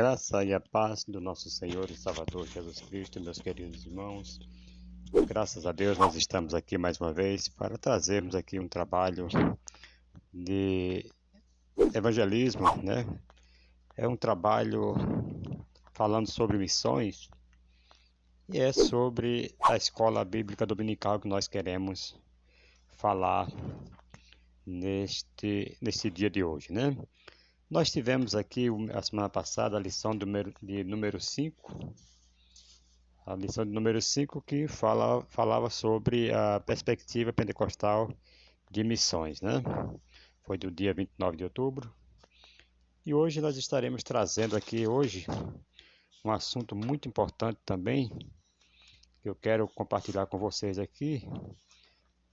graça e a paz do nosso Senhor e Salvador Jesus Cristo, meus queridos irmãos. Graças a Deus nós estamos aqui mais uma vez para trazermos aqui um trabalho de evangelismo, né? É um trabalho falando sobre missões e é sobre a escola bíblica dominical que nós queremos falar neste dia de hoje, né? Nós tivemos aqui a semana passada a lição de número 5, a lição de número 5 que falava sobre a perspectiva pentecostal de missões, né? Foi do dia 29 de outubro. E hoje nós estaremos trazendo aqui hoje um assunto muito importante também, que eu quero compartilhar com vocês aqui,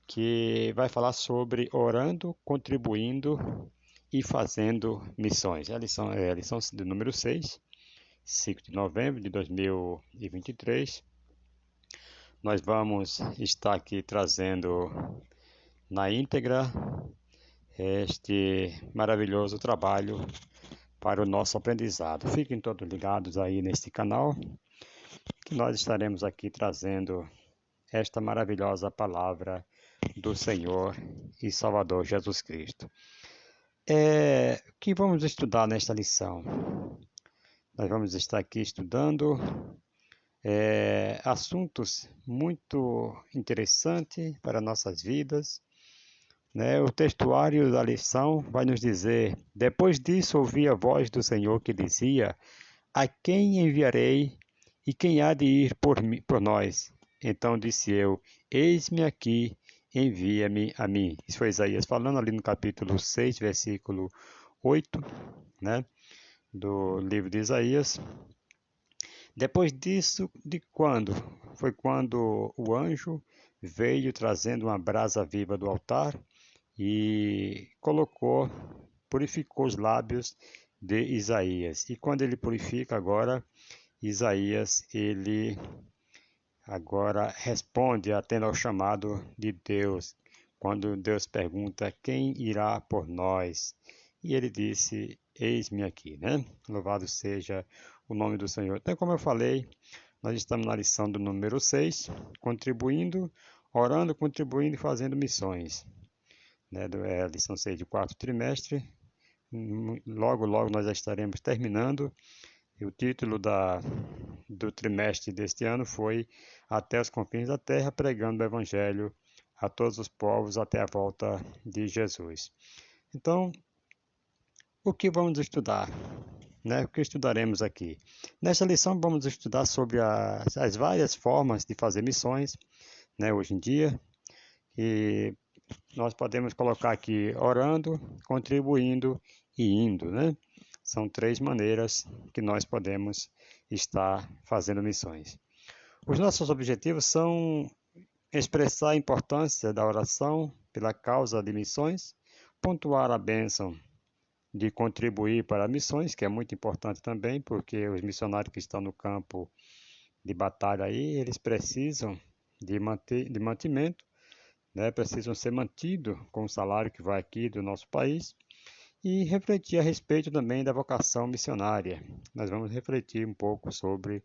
que vai falar sobre orando, contribuindo e fazendo missões. A lição de número 6, 5 de novembro de 2023. Nós vamos estar aqui trazendo na íntegra este maravilhoso trabalho para o nosso aprendizado. Fiquem todos ligados aí neste canal, que nós estaremos aqui trazendo esta maravilhosa palavra do Senhor e Salvador Jesus Cristo. O que vamos estudar nesta lição? Nós vamos estar aqui estudando assuntos muito interessantes para nossas vidas, né? O textuário da lição vai nos dizer: depois disso ouvi a voz do Senhor que dizia: a quem enviarei e quem há de ir por nós? Então disse eu: eis-me aqui, envia-me a mim. Isso foi Isaías falando ali no capítulo 6, versículo 8, né, do livro de Isaías. Depois disso, de quando? Foi quando o anjo veio trazendo uma brasa viva do altar e purificou os lábios de Isaías. E quando ele purifica agora, Isaías, ele agora responde atendo ao chamado de Deus, quando Deus pergunta: quem irá por nós? E ele disse: eis-me aqui, né? Louvado seja o nome do Senhor. Então, como eu falei, nós estamos na lição do número 6, contribuindo, orando, contribuindo e fazendo missões, né? A lição 6 do quarto trimestre. Logo nós já estaremos terminando. E o título do trimestre deste ano foi Até os confins da terra, pregando o Evangelho a todos os povos até a volta de Jesus. Então, o que vamos estudar? Né? O que estudaremos aqui? Nesta lição vamos estudar sobre as várias formas de fazer missões, né, hoje em dia. E nós podemos colocar aqui orando, contribuindo e indo, né? São 3 maneiras que nós podemos estar fazendo missões. Os nossos objetivos são expressar a importância da oração pela causa de missões, pontuar a bênção de contribuir para missões, que é muito importante também, porque os missionários que estão no campo de batalha aí, eles precisam de mantimento, né? Precisam ser mantidos com o salário que vai aqui do nosso país, e refletir a respeito também da vocação missionária. Nós vamos refletir um pouco sobre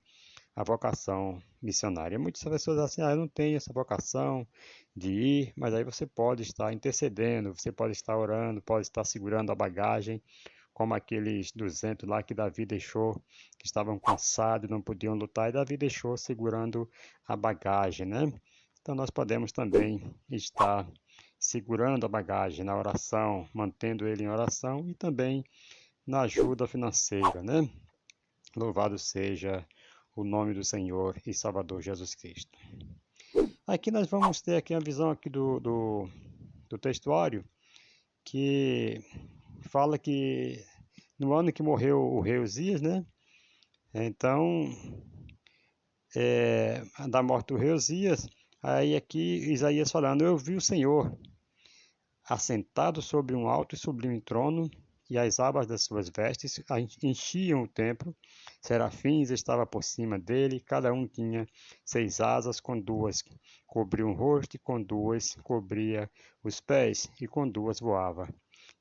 a vocação missionária. Muitas pessoas dizem assim: eu não tenho essa vocação de ir, mas aí você pode estar intercedendo, você pode estar orando, pode estar segurando a bagagem, como aqueles 200 lá que Davi deixou, que estavam cansados, não podiam lutar, e Davi deixou segurando a bagagem, né? Então nós podemos também estar segurando a bagagem na oração, mantendo ele em oração e também na ajuda financeira, né? Louvado seja o nome do Senhor e Salvador Jesus Cristo. Aqui nós vamos ter aqui a visão aqui do textuário, que fala que no ano que morreu o rei Uzias, né? Então, da morte do rei Uzias, aí aqui Isaías falando: eu vi o Senhor assentado sobre um alto e sublime trono, e as abas das suas vestes enchiam o templo. Serafins estavam por cima dele, cada um tinha 6 asas, com 2 cobria o rosto, e com 2 cobria os pés, e com 2 voava.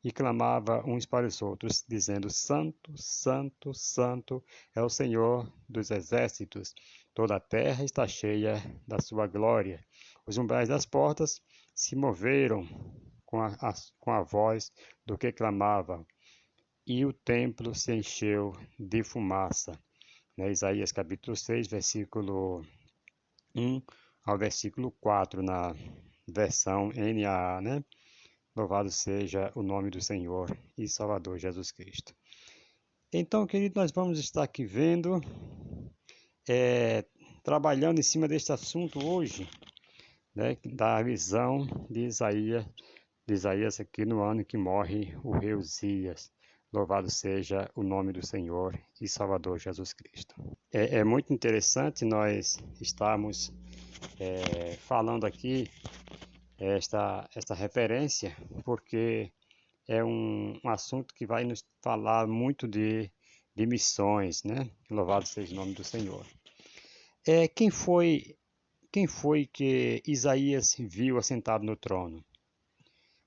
e clamava uns para os outros, dizendo: Santo, Santo, Santo é o Senhor dos exércitos. Toda a terra está cheia da sua glória. Os umbrais das portas se moveram com a voz do que clamava, e o templo se encheu de fumaça. Né? Isaías capítulo 6, versículo 1 ao versículo 4, na versão NAA, né? Louvado seja o nome do Senhor e Salvador Jesus Cristo. Então, querido, nós vamos estar aqui vendo, trabalhando em cima deste assunto hoje, né, da visão de Isaías aqui no ano que morre o rei Uzias. Louvado seja o nome do Senhor e Salvador Jesus Cristo. É muito interessante nós estarmos falando aqui esta referência, porque é um assunto que vai nos falar muito de missões, né? Louvado seja o nome do Senhor. Quem foi que Isaías viu assentado no trono?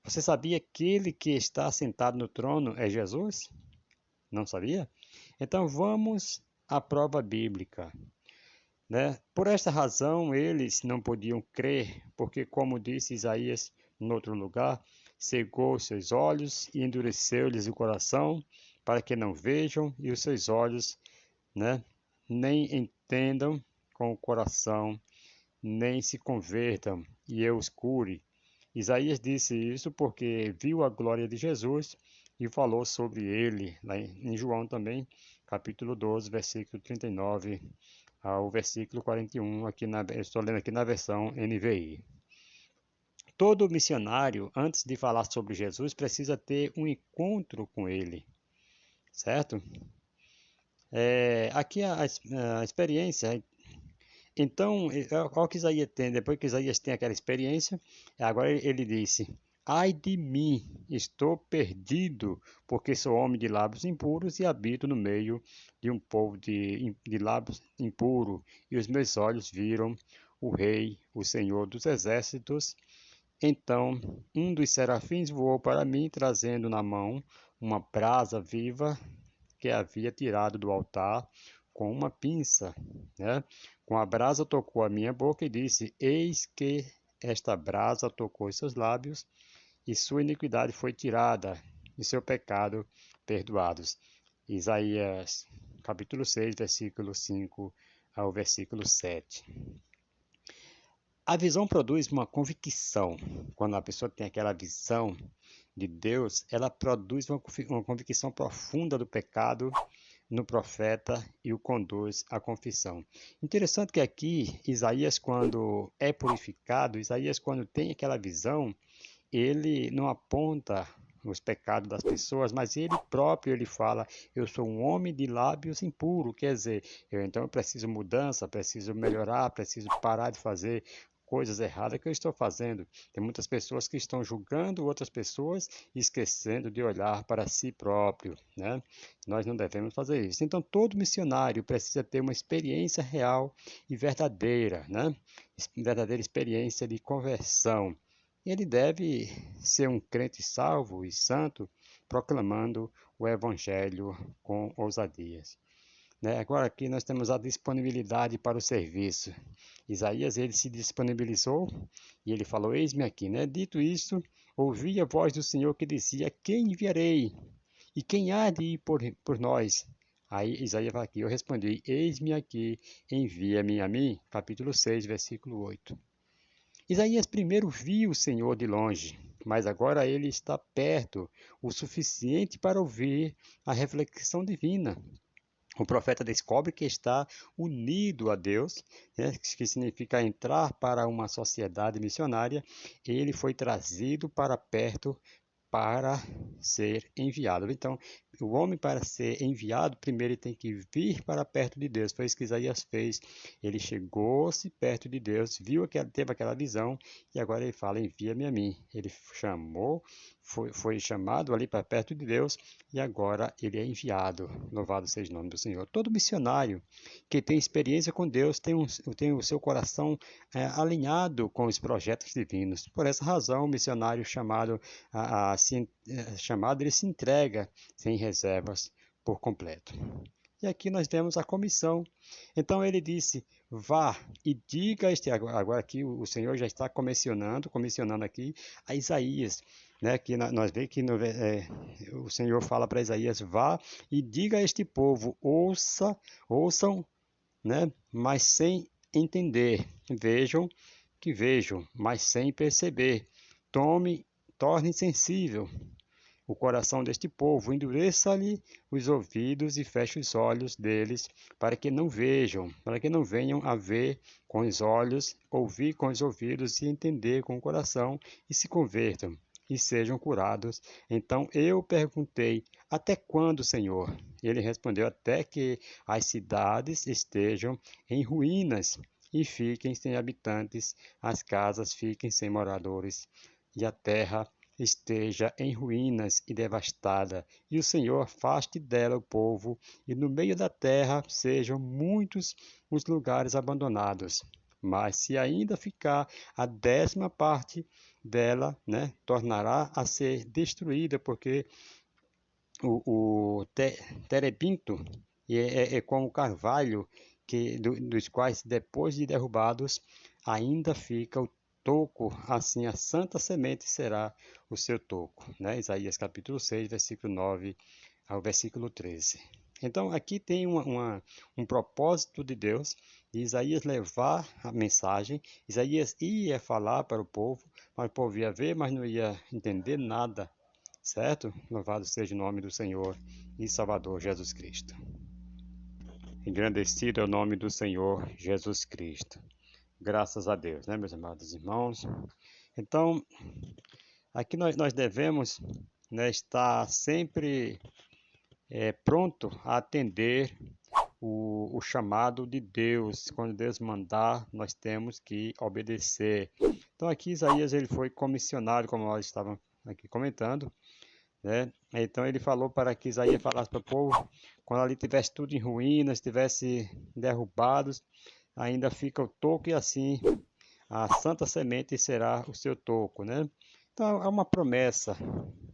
Você sabia que aquele que está assentado no trono é Jesus? Não sabia? Então vamos à prova bíblica. Né? Por esta razão eles não podiam crer, porque, como disse Isaías em outro lugar, cegou seus olhos e endureceu-lhes o coração, para que não vejam e os seus olhos, né, nem entendam com o coração, nem se convertam e eu os cure. Isaías disse isso porque viu a glória de Jesus e falou sobre ele, lá em João também, capítulo 12, versículo 39 ao versículo 41, estou lendo aqui na versão NVI. Todo missionário, antes de falar sobre Jesus, precisa ter um encontro com ele, certo? Aqui a experiência. Então, olha o que Isaías tem, depois que Isaías tem aquela experiência, agora ele disse: Ai de mim, estou perdido, porque sou homem de lábios impuros e habito no meio de um povo de lábios impuros, e os meus olhos viram o Rei, o Senhor dos exércitos. Então, um dos serafins voou para mim, trazendo na mão uma brasa viva que havia tirado do altar com uma pinça, né? Com a brasa tocou a minha boca e disse: Eis que esta brasa tocou os seus lábios, e sua iniquidade foi tirada, e seu pecado perdoados. Isaías capítulo 6, versículo 5 ao versículo 7. A visão produz uma convicção. Quando a pessoa tem aquela visão de Deus, ela produz uma convicção profunda do pecado no profeta e o conduz à confissão. Interessante que aqui, Isaías, quando é purificado, Isaías, quando tem aquela visão, ele não aponta os pecados das pessoas, mas ele próprio ele fala: eu sou um homem de lábios impuros, quer dizer, então eu preciso mudança, preciso melhorar, preciso parar de fazer coisas erradas que eu estou fazendo. Tem muitas pessoas que estão julgando outras pessoas e esquecendo de olhar para si próprio, né? Nós não devemos fazer isso. Então todo missionário precisa ter uma experiência real e verdadeira, né? Verdadeira experiência de conversão. Ele deve ser um crente salvo e santo, proclamando o Evangelho com ousadias. Né? Agora aqui nós temos a disponibilidade para o serviço. Isaías ele se disponibilizou e ele falou: Eis-me aqui. Né? Dito isso, ouvi a voz do Senhor que dizia: Quem enviarei? E quem há de ir por nós? Aí Isaías fala aqui: Eu respondi: Eis-me aqui, envia-me a mim. Capítulo 6, versículo 8. Isaías primeiro viu o Senhor de longe, mas agora ele está perto o suficiente para ouvir a reflexão divina. O profeta descobre que está unido a Deus, né, que significa entrar para uma sociedade missionária. Ele foi trazido para perto para ser enviado. Então, o homem para ser enviado, primeiro ele tem que vir para perto de Deus. Foi isso que Isaías fez. Ele chegou-se perto de Deus, teve aquela visão, e agora ele fala, envia-me a mim. Ele chamou, foi chamado ali para perto de Deus, e agora ele é enviado. Louvado seja o nome do Senhor. Todo missionário que tem experiência com Deus tem o seu coração alinhado com os projetos divinos. Por essa razão, o missionário chamado, ele se entrega sem reservas por completo. E aqui nós vemos a comissão. Então ele disse, vá e diga agora aqui o Senhor já está comissionando aqui a Isaías, né? Que nós vemos que o Senhor fala para Isaías, vá e diga a este povo, ouçam, né? Mas sem entender, vejam, mas sem perceber, torne sensível o coração deste povo, endureça-lhe os ouvidos e feche os olhos deles, para que não vejam, para que não venham a ver com os olhos, ouvir com os ouvidos e entender com o coração, e se convertam e sejam curados. Então eu perguntei, até quando, Senhor? Ele respondeu, até que as cidades estejam em ruínas e fiquem sem habitantes, as casas fiquem sem moradores, e a terra esteja em ruínas e devastada, e o Senhor afaste dela o povo, e no meio da terra sejam muitos os lugares abandonados. Mas se ainda ficar a 10ª parte dela, né, tornará a ser destruída, porque o terebinto é como o carvalho, dos quais, depois de derrubados, ainda fica o toco, assim a santa semente será o seu toco. Né? Isaías capítulo 6, versículo 9 ao versículo 13. Então aqui tem um propósito de Deus, de Isaías levar a mensagem. Isaías ia falar para o povo, mas o povo ia ver, mas não ia entender nada, certo? Louvado seja o nome do Senhor e Salvador Jesus Cristo. Engrandecido é o nome do Senhor Jesus Cristo. Graças a Deus, né, meus amados irmãos? Então, aqui nós devemos, né, estar sempre pronto a atender o chamado de Deus. Quando Deus mandar, nós temos que obedecer. Então, aqui Isaías ele foi comissionado, como nós estávamos aqui comentando, né? Então ele falou para que Isaías falasse para o povo, quando ali tivesse tudo em ruínas, tivesse derrubados, ainda fica o toco, e assim a santa semente será o seu toco, né? Então é uma promessa,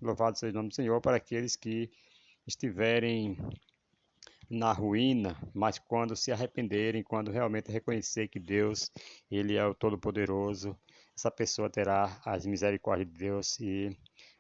louvado seja o nome do Senhor, para aqueles que estiverem na ruína, mas quando se arrependerem, quando realmente reconhecer que Deus, ele é o Todo-Poderoso, essa pessoa terá as misericórdias de Deus e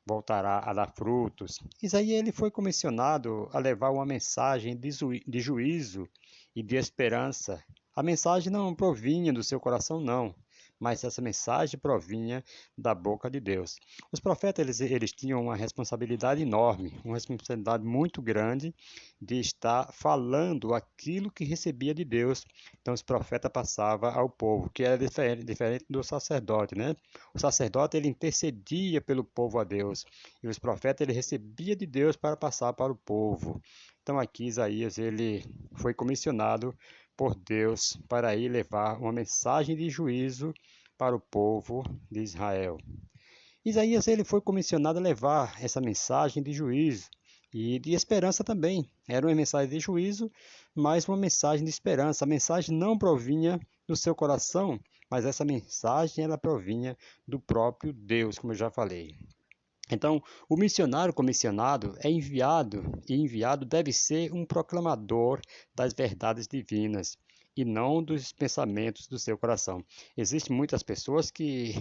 voltará a dar frutos. Isaías ele foi comissionado a levar uma mensagem de juízo e de esperança. A mensagem não provinha do seu coração, não, mas essa mensagem provinha da boca de Deus. Os profetas eles tinham uma responsabilidade enorme, uma responsabilidade muito grande de estar falando aquilo que recebia de Deus. Então os profetas passavam ao povo, que era diferente do sacerdote, né? O sacerdote ele intercedia pelo povo a Deus, e os profetas ele recebia de Deus para passar para o povo. Então aqui Isaías ele foi comissionado por Deus para ir levar uma mensagem de juízo para o povo de Israel. Isaías ele foi comissionado a levar essa mensagem de juízo e de esperança também. Era uma mensagem de juízo, mas uma mensagem de esperança. A mensagem não provinha do seu coração, mas essa mensagem ela provinha do próprio Deus, como eu já falei. Então, o missionário comissionado é enviado, e enviado deve ser um proclamador das verdades divinas e não dos pensamentos do seu coração. Existem muitas pessoas que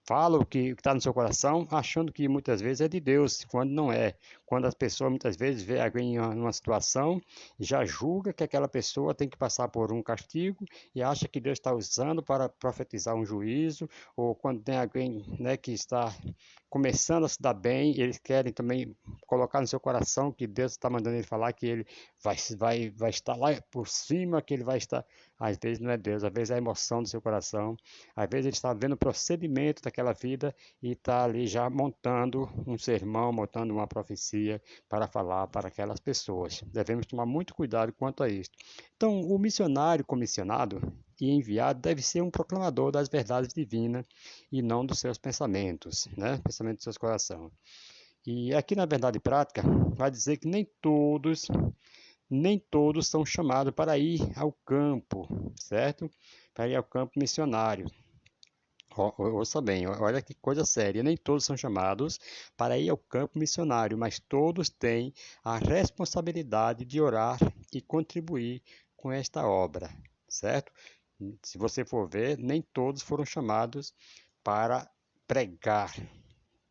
falam o que está no seu coração, achando que muitas vezes é de Deus, quando não é. Quando as pessoas muitas vezes vê alguém em uma situação, já julga que aquela pessoa tem que passar por um castigo e acha que Deus está usando para profetizar um juízo, ou quando tem alguém, né, que está começando a se dar bem, eles querem também colocar no seu coração que Deus está mandando ele falar que ele vai estar lá por cima, que ele vai estar Às vezes não é Deus, às vezes é a emoção do seu coração, às vezes ele está vendo o procedimento daquela vida e está ali já montando um sermão, montando uma profecia para falar para aquelas pessoas. Devemos tomar muito cuidado quanto a isso. Então, o missionário comissionado e enviado deve ser um proclamador das verdades divinas e não dos seus pensamentos, né? Pensamento do seu coração. E aqui na verdade prática, vai dizer que nem todos são chamados para ir ao campo, certo? Para ir ao campo missionário. Ouça bem, olha que coisa séria. Nem todos são chamados para ir ao campo missionário, mas todos têm a responsabilidade de orar e contribuir com esta obra, certo? Se você for ver, nem todos foram chamados para pregar,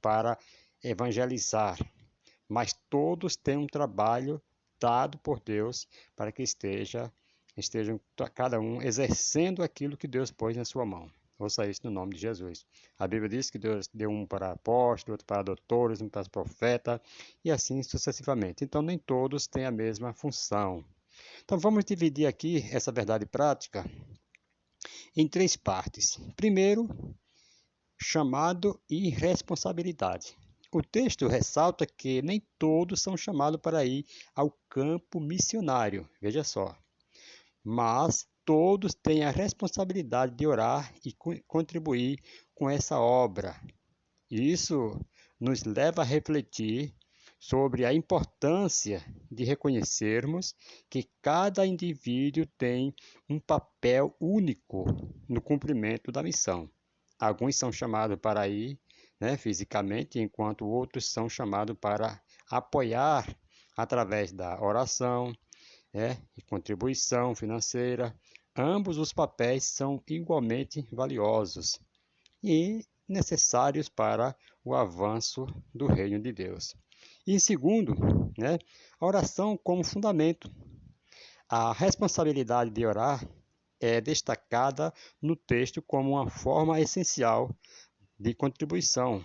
para evangelizar, mas todos têm um trabalho dado por Deus para que estejam cada um exercendo aquilo que Deus pôs na sua mão. Ouça isso no nome de Jesus. A Bíblia diz que Deus deu um para apóstolo, outro para doutores, um para profeta, e assim sucessivamente. Então, nem todos têm a mesma função. Então, vamos dividir aqui essa verdade prática em três partes. Primeiro, chamado e responsabilidade. O texto ressalta que nem todos são chamados para ir ao campo missionário, veja só, mas todos têm a responsabilidade de orar e contribuir com essa obra. Isso nos leva a refletir sobre a importância de reconhecermos que cada indivíduo tem um papel único no cumprimento da missão. Alguns são chamados para ir, né, fisicamente, enquanto outros são chamados para apoiar através da oração, né, e contribuição financeira. Ambos os papéis são igualmente valiosos e necessários para o avanço do reino de Deus. E em segundo, né, a oração como fundamento. A responsabilidade de orar é destacada no texto como uma forma essencial de contribuição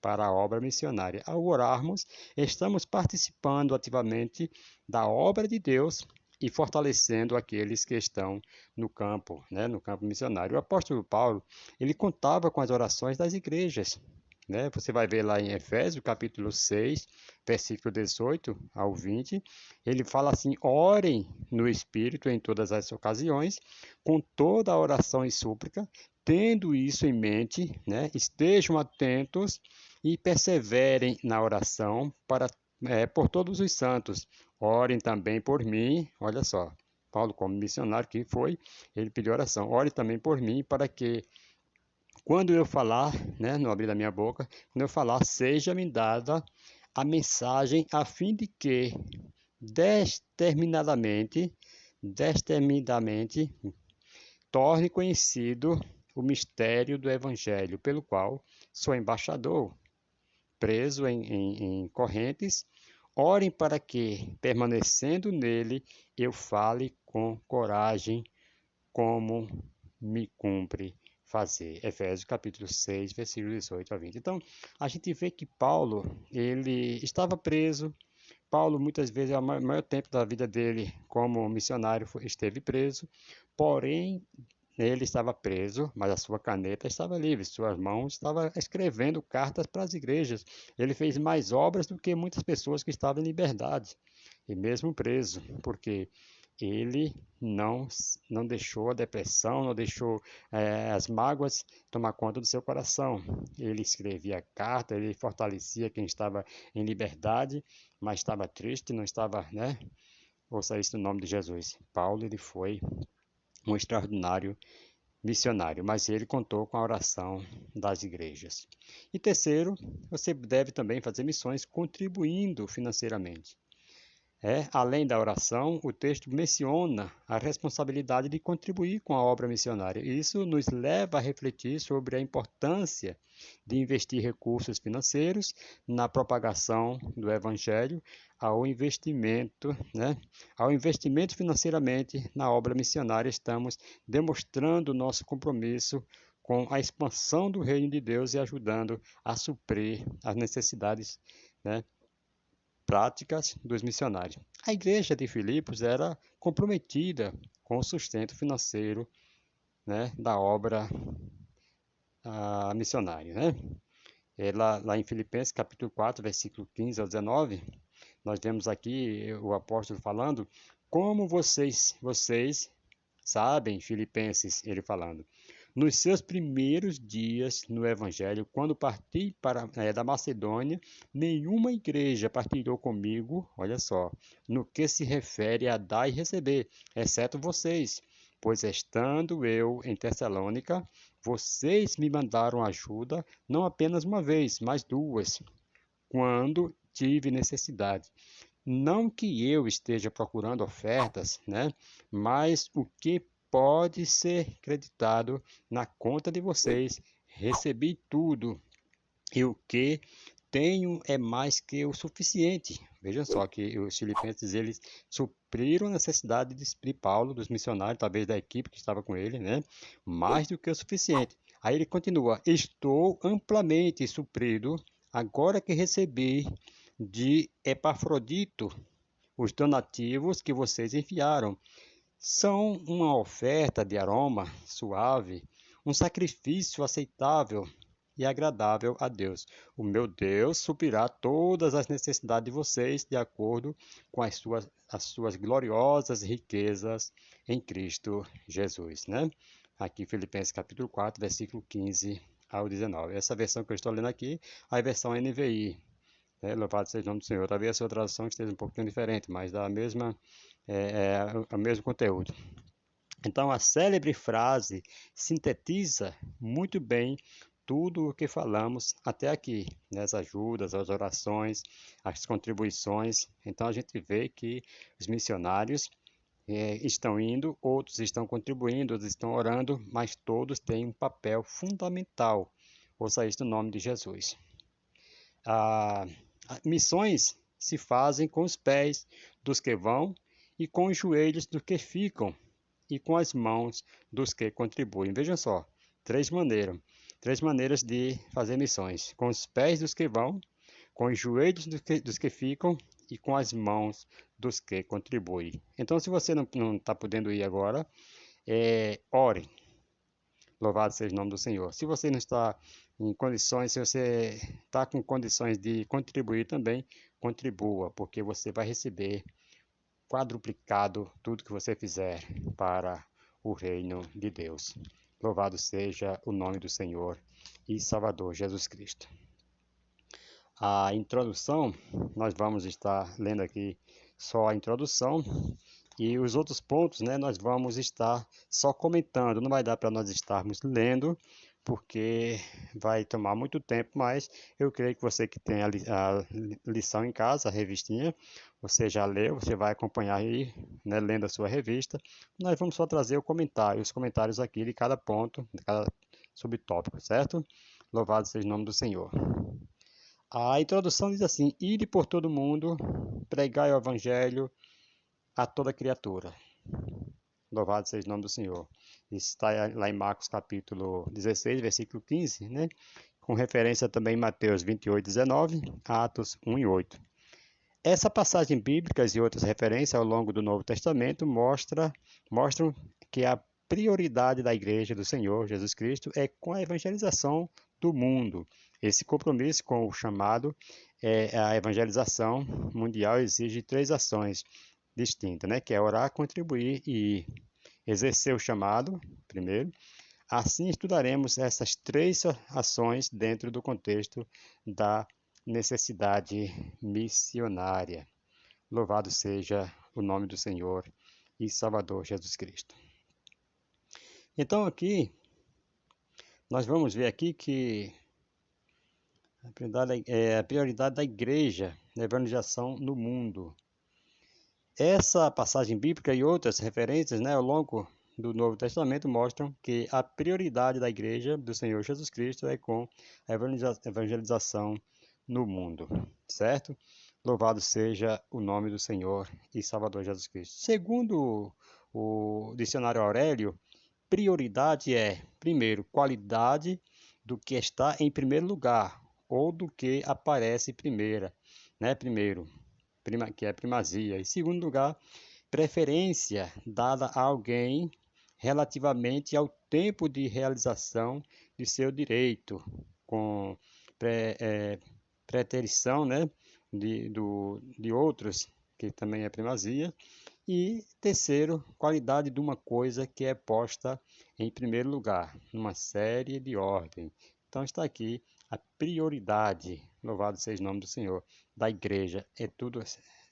para a obra missionária. Ao orarmos, estamos participando ativamente da obra de Deus e fortalecendo aqueles que estão no campo, né, no campo missionário. O apóstolo Paulo, ele contava com as orações das igrejas, né? Você vai ver lá em Efésios, capítulo 6, versículo 18 ao 20, ele fala assim: orem no Espírito em todas as ocasiões, com toda a oração e súplica, tendo isso em mente, né? Estejam atentos e perseverem na oração por todos os santos. Orem também por mim, olha só. Paulo, como missionário que foi, ele pediu oração. Ore também por mim, para que quando eu falar, né, no abrir da minha boca, quando eu falar, seja-me dada a mensagem a fim de que determinadamente torne conhecido o mistério do Evangelho, pelo qual sou embaixador, preso em correntes. Orem para que, permanecendo nele, eu fale com coragem, como me cumpre fazer. Efésios capítulo 6, versículos 18 a 20. Então, a gente vê que Paulo, ele estava preso. Paulo, muitas vezes, o maior tempo da vida dele como missionário esteve preso, porém, ele estava preso, mas a sua caneta estava livre, suas mãos estavam escrevendo cartas para as igrejas. Ele fez mais obras do que muitas pessoas que estavam em liberdade, e mesmo preso, porque ele não deixou a depressão, não deixou as mágoas tomar conta do seu coração. Ele escrevia carta, ele fortalecia quem estava em liberdade, mas estava triste, não estava, né? Ouça isso no nome de Jesus. Paulo, ele foi um extraordinário missionário, mas ele contou com a oração das igrejas. E terceiro, você deve também fazer missões contribuindo financeiramente. Além da oração, o texto menciona a responsabilidade de contribuir com a obra missionária. Isso nos leva a refletir sobre a importância de investir recursos financeiros na propagação do Evangelho, ao investimento, né? Ao investimento financeiramente na obra missionária, estamos demonstrando o nosso compromisso com a expansão do reino de Deus e ajudando a suprir as necessidades, né, práticas dos missionários. A igreja de Filipos era comprometida com o sustento financeiro, né, da obra missionária, né? Lá em Filipenses capítulo 4, versículo 15 ao 19, nós vemos aqui o apóstolo falando como vocês sabem, Filipenses, ele falando, nos seus primeiros dias no Evangelho, quando parti da Macedônia, nenhuma igreja partilhou comigo, olha só, no que se refere a dar e receber, exceto vocês, pois estando eu em Tessalônica, vocês me mandaram ajuda, não apenas uma vez, mas duas, quando tive necessidade. Não que eu esteja procurando ofertas, né? Mas o que pode ser creditado na conta de vocês, recebi tudo, e o que tenho é mais que o suficiente. Vejam só que os filipenses, eles supriram a necessidade de Paulo, dos missionários, talvez da equipe que estava com ele, né? Mais do que o suficiente. Aí ele continua, estou amplamente suprido, agora que recebi de Epafrodito os donativos que vocês enviaram. São uma oferta de aroma suave, um sacrifício aceitável e agradável a Deus. O meu Deus suprirá todas as necessidades de vocês de acordo com as suas gloriosas riquezas em Cristo Jesus, né? Aqui Filipenses capítulo 4, versículo 15 ao 19. Essa versão que eu estou lendo aqui é a versão NVI. Louvado seja o nome do Senhor. Talvez a sua tradução esteja um pouquinho diferente, mas dá o mesmo conteúdo. Então, a célebre frase sintetiza muito bem tudo o que falamos até aqui, né? As ajudas, as orações, as contribuições. Então, a gente vê que os missionários estão indo, outros estão contribuindo, outros estão orando, mas todos têm um papel fundamental. Ouça isso no nome de Jesus. Missões se fazem com os pés dos que vão e com os joelhos dos que ficam e com as mãos dos que contribuem. Vejam só, três maneiras de fazer missões: com os pés dos que vão, com os joelhos dos que ficam e com as mãos dos que contribuem. Então, se você não está podendo ir agora, ore. Louvado seja o nome do Senhor. Se você não está em condições, se você está com condições de contribuir também, contribua, porque você vai receber quadruplicado tudo que você fizer para o reino de Deus. Louvado seja o nome do Senhor e Salvador Jesus Cristo. A introdução, nós vamos estar lendo aqui só a introdução. E os outros pontos, né, nós vamos estar só comentando. Não vai dar para nós estarmos lendo, porque vai tomar muito tempo, mas eu creio que você que tem a lição em casa, a revistinha, você já leu, você vai acompanhar aí, né, lendo a sua revista. Nós vamos só trazer os comentários aqui de cada ponto, de cada subtópico, certo? Louvado seja o nome do Senhor. A introdução diz assim: ide por todo mundo, pregai o evangelho a toda criatura. Louvado seja o nome do Senhor. Isso está lá em Marcos capítulo 16, versículo 15, né? Com referência também em Mateus 28, 19, Atos 1 e 8. Essa passagem bíblica e outras referências ao longo do Novo Testamento mostram que a prioridade da Igreja do Senhor Jesus Cristo é com a evangelização do mundo. Esse compromisso com o chamado a evangelização mundial exige três ações distinta, né? Que é orar, contribuir e exercer o chamado, primeiro. Assim estudaremos essas três ações dentro do contexto da necessidade missionária. Louvado seja o nome do Senhor e Salvador Jesus Cristo. Então aqui, nós vamos ver aqui que a prioridade da igreja na evangelização no mundo. Essa passagem bíblica e outras referências, né, ao longo do Novo Testamento mostram que a prioridade da Igreja do Senhor Jesus Cristo é com a evangelização no mundo, certo? Louvado seja o nome do Senhor e Salvador Jesus Cristo. Segundo o dicionário Aurélio, prioridade é, primeiro, qualidade do que está em primeiro lugar ou do que aparece primeiro. que é primazia. Em segundo lugar, preferência dada a alguém relativamente ao tempo de realização de seu direito, com preterição, né, de outros, que também é primazia. E terceiro, qualidade de uma coisa que é posta em primeiro lugar, numa série de ordem. Então está aqui a prioridade, louvado seja o nome do Senhor, da igreja. É tudo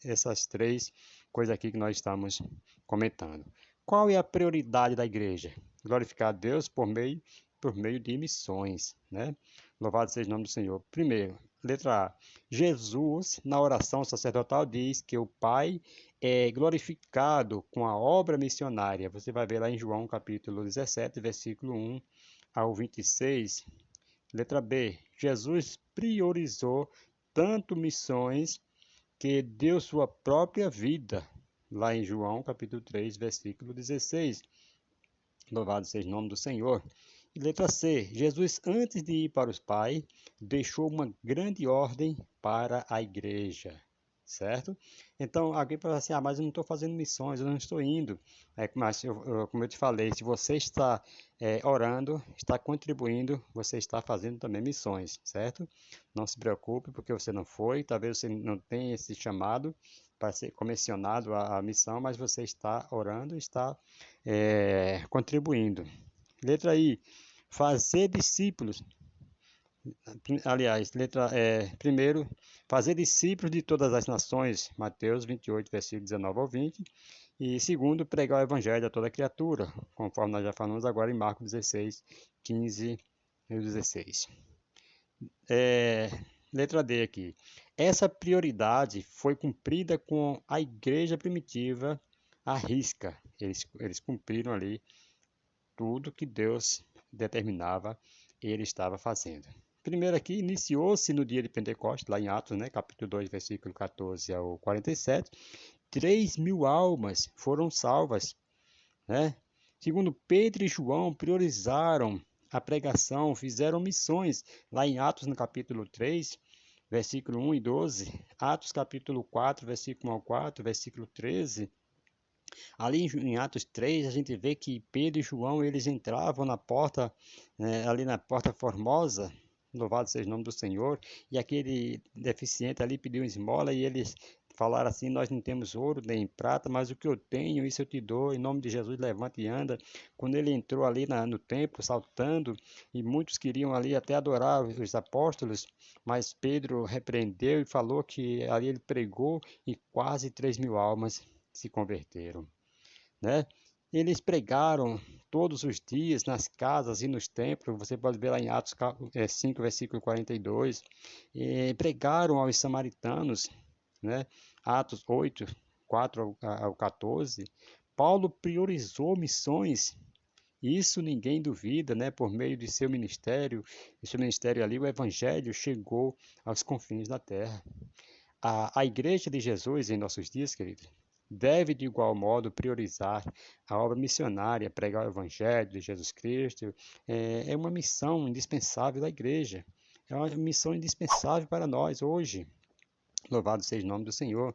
essas três coisas aqui que nós estamos comentando. Qual é a prioridade da igreja? Glorificar a Deus por meio de missões, né? Louvado seja o nome do Senhor. Primeiro, letra A. Jesus, na oração sacerdotal, diz que o Pai é glorificado com a obra missionária. Você vai ver lá em João capítulo 17, versículo 1 ao 26. Letra B. Jesus priorizou tanto missões que deu sua própria vida. Lá em João capítulo 3, versículo 16. Louvado seja o nome do Senhor. E letra C. Jesus, antes de ir para os pais, deixou uma grande ordem para a igreja. Certo? Então, alguém pode falar assim, mas eu não estou fazendo missões, eu não estou indo. Mas, como eu te falei, se você está orando, está contribuindo, você está fazendo também missões, certo? Não se preocupe, porque você não foi, talvez você não tenha esse chamado para ser comissionado à missão, mas você está orando, está contribuindo. Letra I, fazer discípulos. Aliás, primeiro, fazer discípulos de todas as nações, Mateus 28, versículo 19 ao 20. E segundo, pregar o evangelho a toda criatura, conforme nós já falamos agora em Marcos 16, 15 e 16. Letra D aqui. Essa prioridade foi cumprida com a igreja primitiva à risca. Eles cumpriram ali tudo que Deus determinava, ele estava fazendo. Primeiro aqui, iniciou-se no dia de Pentecostes, lá em Atos, né, capítulo 2, versículo 14 ao 47. 3.000 almas foram salvas, né? Segundo Pedro e João priorizaram a pregação, fizeram missões, lá em Atos, no capítulo 3, versículo 1 e 12. Atos, capítulo 4, versículo 1 ao 4, versículo 13. Ali em Atos 3, a gente vê que Pedro e João, eles entravam na porta, ali na porta formosa, louvado seja o nome do Senhor, e aquele deficiente ali pediu esmola e eles falaram assim, nós não temos ouro nem prata, mas o que eu tenho, isso eu te dou, em nome de Jesus, levanta e anda. Quando ele entrou ali no templo, saltando, e muitos queriam ali até adorar os apóstolos, mas Pedro repreendeu e falou que ali ele pregou e quase 3.000 almas se converteram, né? Eles pregaram todos os dias nas casas e nos templos, você pode ver lá em Atos 5, versículo 42, pregaram aos samaritanos, né? Atos 8, 4 ao 14. Paulo priorizou missões, isso ninguém duvida, né? Por meio de seu ministério ali, o evangelho chegou aos confins da terra. A igreja de Jesus em nossos dias, queridos, deve de igual modo priorizar a obra missionária, pregar o Evangelho de Jesus Cristo. É uma missão indispensável da igreja, é uma missão indispensável para nós hoje. Louvado seja o nome do Senhor.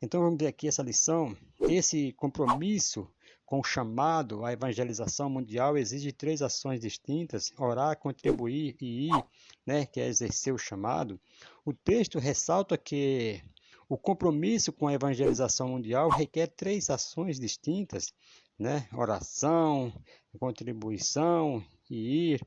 Então vamos ver aqui essa lição. Esse compromisso com o chamado à evangelização mundial exige três ações distintas: orar, contribuir e ir, né, que é exercer o chamado. O texto ressalta que o compromisso com a evangelização mundial requer três ações distintas, né? Oração, contribuição e ir.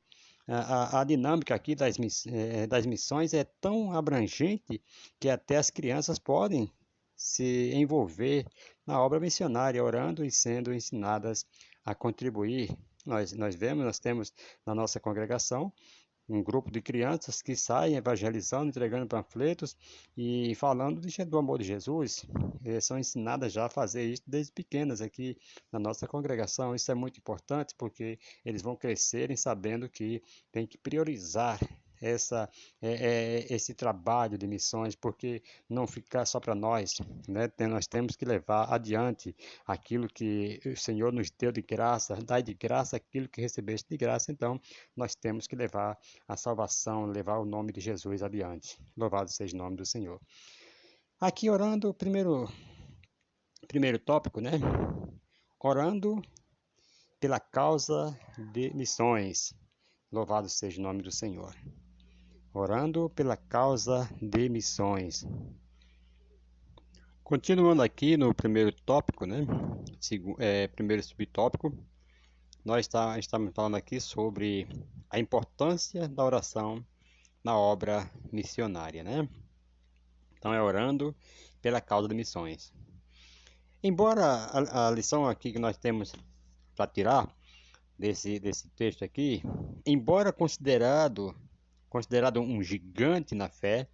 A dinâmica aqui das missões é tão abrangente que até as crianças podem se envolver na obra missionária, orando e sendo ensinadas a contribuir. Nós temos na nossa congregação um grupo de crianças que saem evangelizando, entregando panfletos e falando do amor de Jesus. Eles são ensinadas já a fazer isso desde pequenas aqui na nossa congregação. Isso é muito importante porque eles vão crescerem sabendo que tem que priorizar esse trabalho de missões, porque não ficar só para nós, né? Nós temos que levar adiante aquilo que o Senhor nos deu de graça, dai de graça aquilo que recebeste de graça, então nós temos que levar a salvação, levar o nome de Jesus adiante. Louvado seja o nome do Senhor. Aqui orando, primeiro tópico, né? Orando pela causa de missões. Louvado seja o nome do Senhor. Orando pela causa de missões. Continuando aqui no primeiro tópico, né? Primeiro subtópico, nós estamos falando aqui sobre a importância da oração na obra missionária, né? Então é orando pela causa de missões. Embora a lição aqui que nós temos para tirar desse texto aqui, embora considerado um gigante na fé,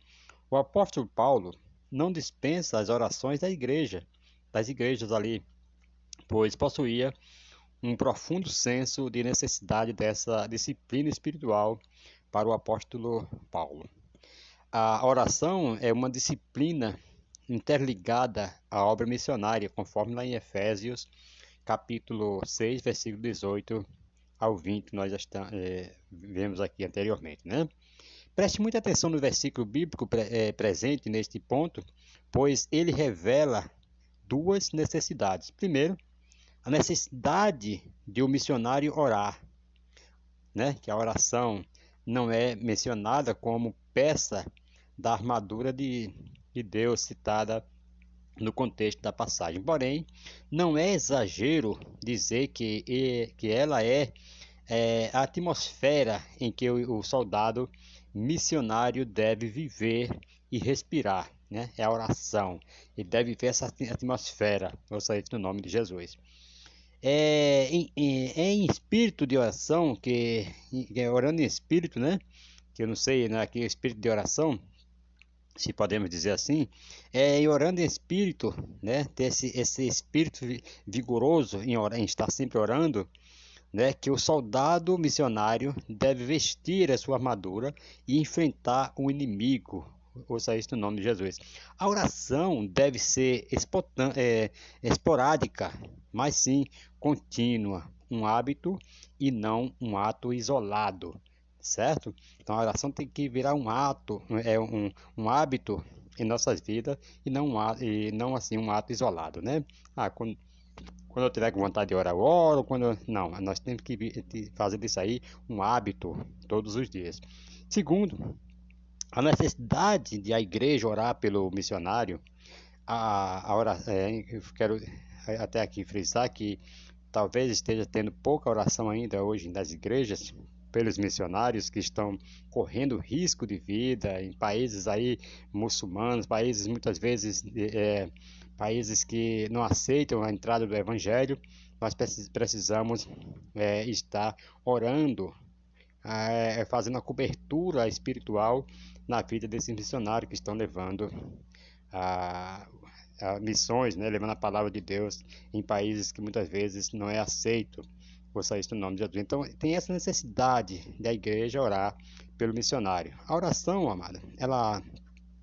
o apóstolo Paulo não dispensa as orações das igrejas ali, pois possuía um profundo senso de necessidade dessa disciplina espiritual para o apóstolo Paulo. A oração é uma disciplina interligada à obra missionária, conforme lá em Efésios, capítulo 6, versículo 18 ao 20, nós já vemos aqui anteriormente, né? Preste muita atenção no versículo bíblico presente neste ponto, pois ele revela duas necessidades. Primeiro, a necessidade de o missionário orar, né? Que a oração não é mencionada como peça da armadura de Deus citada no contexto da passagem. Porém, não é exagero dizer que ela é a atmosfera em que o soldado missionário deve viver e respirar, né? É a oração. Ele deve viver essa atmosfera, ouça isso no nome de Jesus. Em espírito de oração, orando em espírito, né? Que eu não sei, né? Aqui é espírito de oração, se podemos dizer assim, em orando em espírito, né? Ter esse espírito vigoroso em estar sempre orando, né, que o soldado missionário deve vestir a sua armadura e enfrentar o inimigo. Ouça isso no nome de Jesus. A oração deve ser esporádica, mas sim contínua, um hábito e não um ato isolado, certo? Então a oração tem que virar um ato, um hábito em nossas vidas e não assim um ato isolado, né? Quando eu tiver com vontade de orar, eu oro. Não, nós temos que fazer disso aí um hábito todos os dias. Segundo, a necessidade de a igreja orar pelo missionário. Eu quero até aqui frisar que talvez esteja tendo pouca oração ainda hoje nas igrejas pelos missionários que estão correndo risco de vida em países aí muçulmanos, países muitas vezes países que não aceitam a entrada do evangelho. Nós precisamos estar orando, fazendo a cobertura espiritual na vida desses missionários que estão levando a, missões, né, levando a palavra de Deus em países que muitas vezes não é aceito. Ouça isso no nome de Jesus. Então, tem essa necessidade da igreja orar pelo missionário. A oração, amada, ela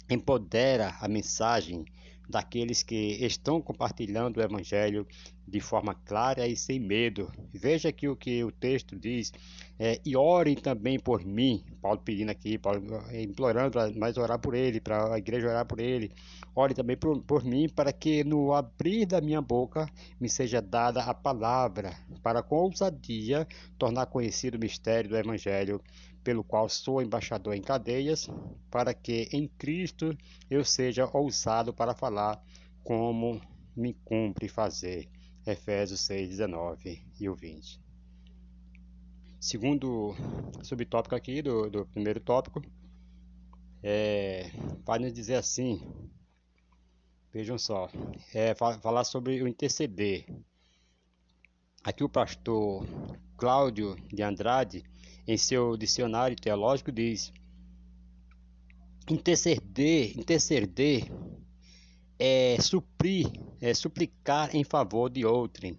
empodera a mensagem daqueles que estão compartilhando o Evangelho de forma clara e sem medo. Veja aqui o que o texto diz, e orem também por mim. Paulo pedindo aqui, Paulo implorando para nós orar por ele, para a igreja orar por ele. Ore também por mim, para que no abrir da minha boca me seja dada a palavra, para com ousadia tornar conhecido o mistério do Evangelho, pelo qual sou embaixador em cadeias, para que em Cristo eu seja ousado para falar como me cumpre fazer. Efésios 6, 19 e o 20. Segundo subtópico aqui do primeiro tópico, vai nos dizer assim, vejam só, falar sobre o interceder. Aqui o pastor Cláudio de Andrade, em seu dicionário teológico, diz: interceder é suprir, é suplicar em favor de outrem,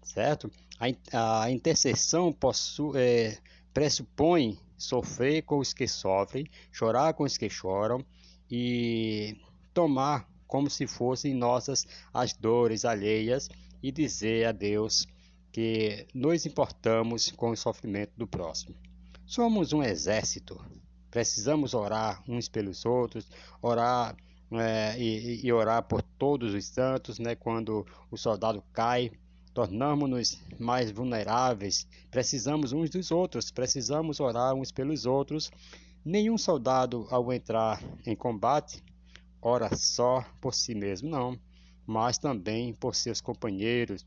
certo? A intercessão pressupõe sofrer com os que sofrem, chorar com os que choram e tomar como se fossem nossas as dores alheias e dizer a Deus que nos importamos com o sofrimento do próximo. Somos um exército, precisamos orar uns pelos outros, orar e orar por todos os santos, né? Quando o soldado cai, tornamos-nos mais vulneráveis, precisamos uns dos outros, precisamos orar uns pelos outros. Nenhum soldado, ao entrar em combate, ora só por si mesmo, não, mas também por seus companheiros.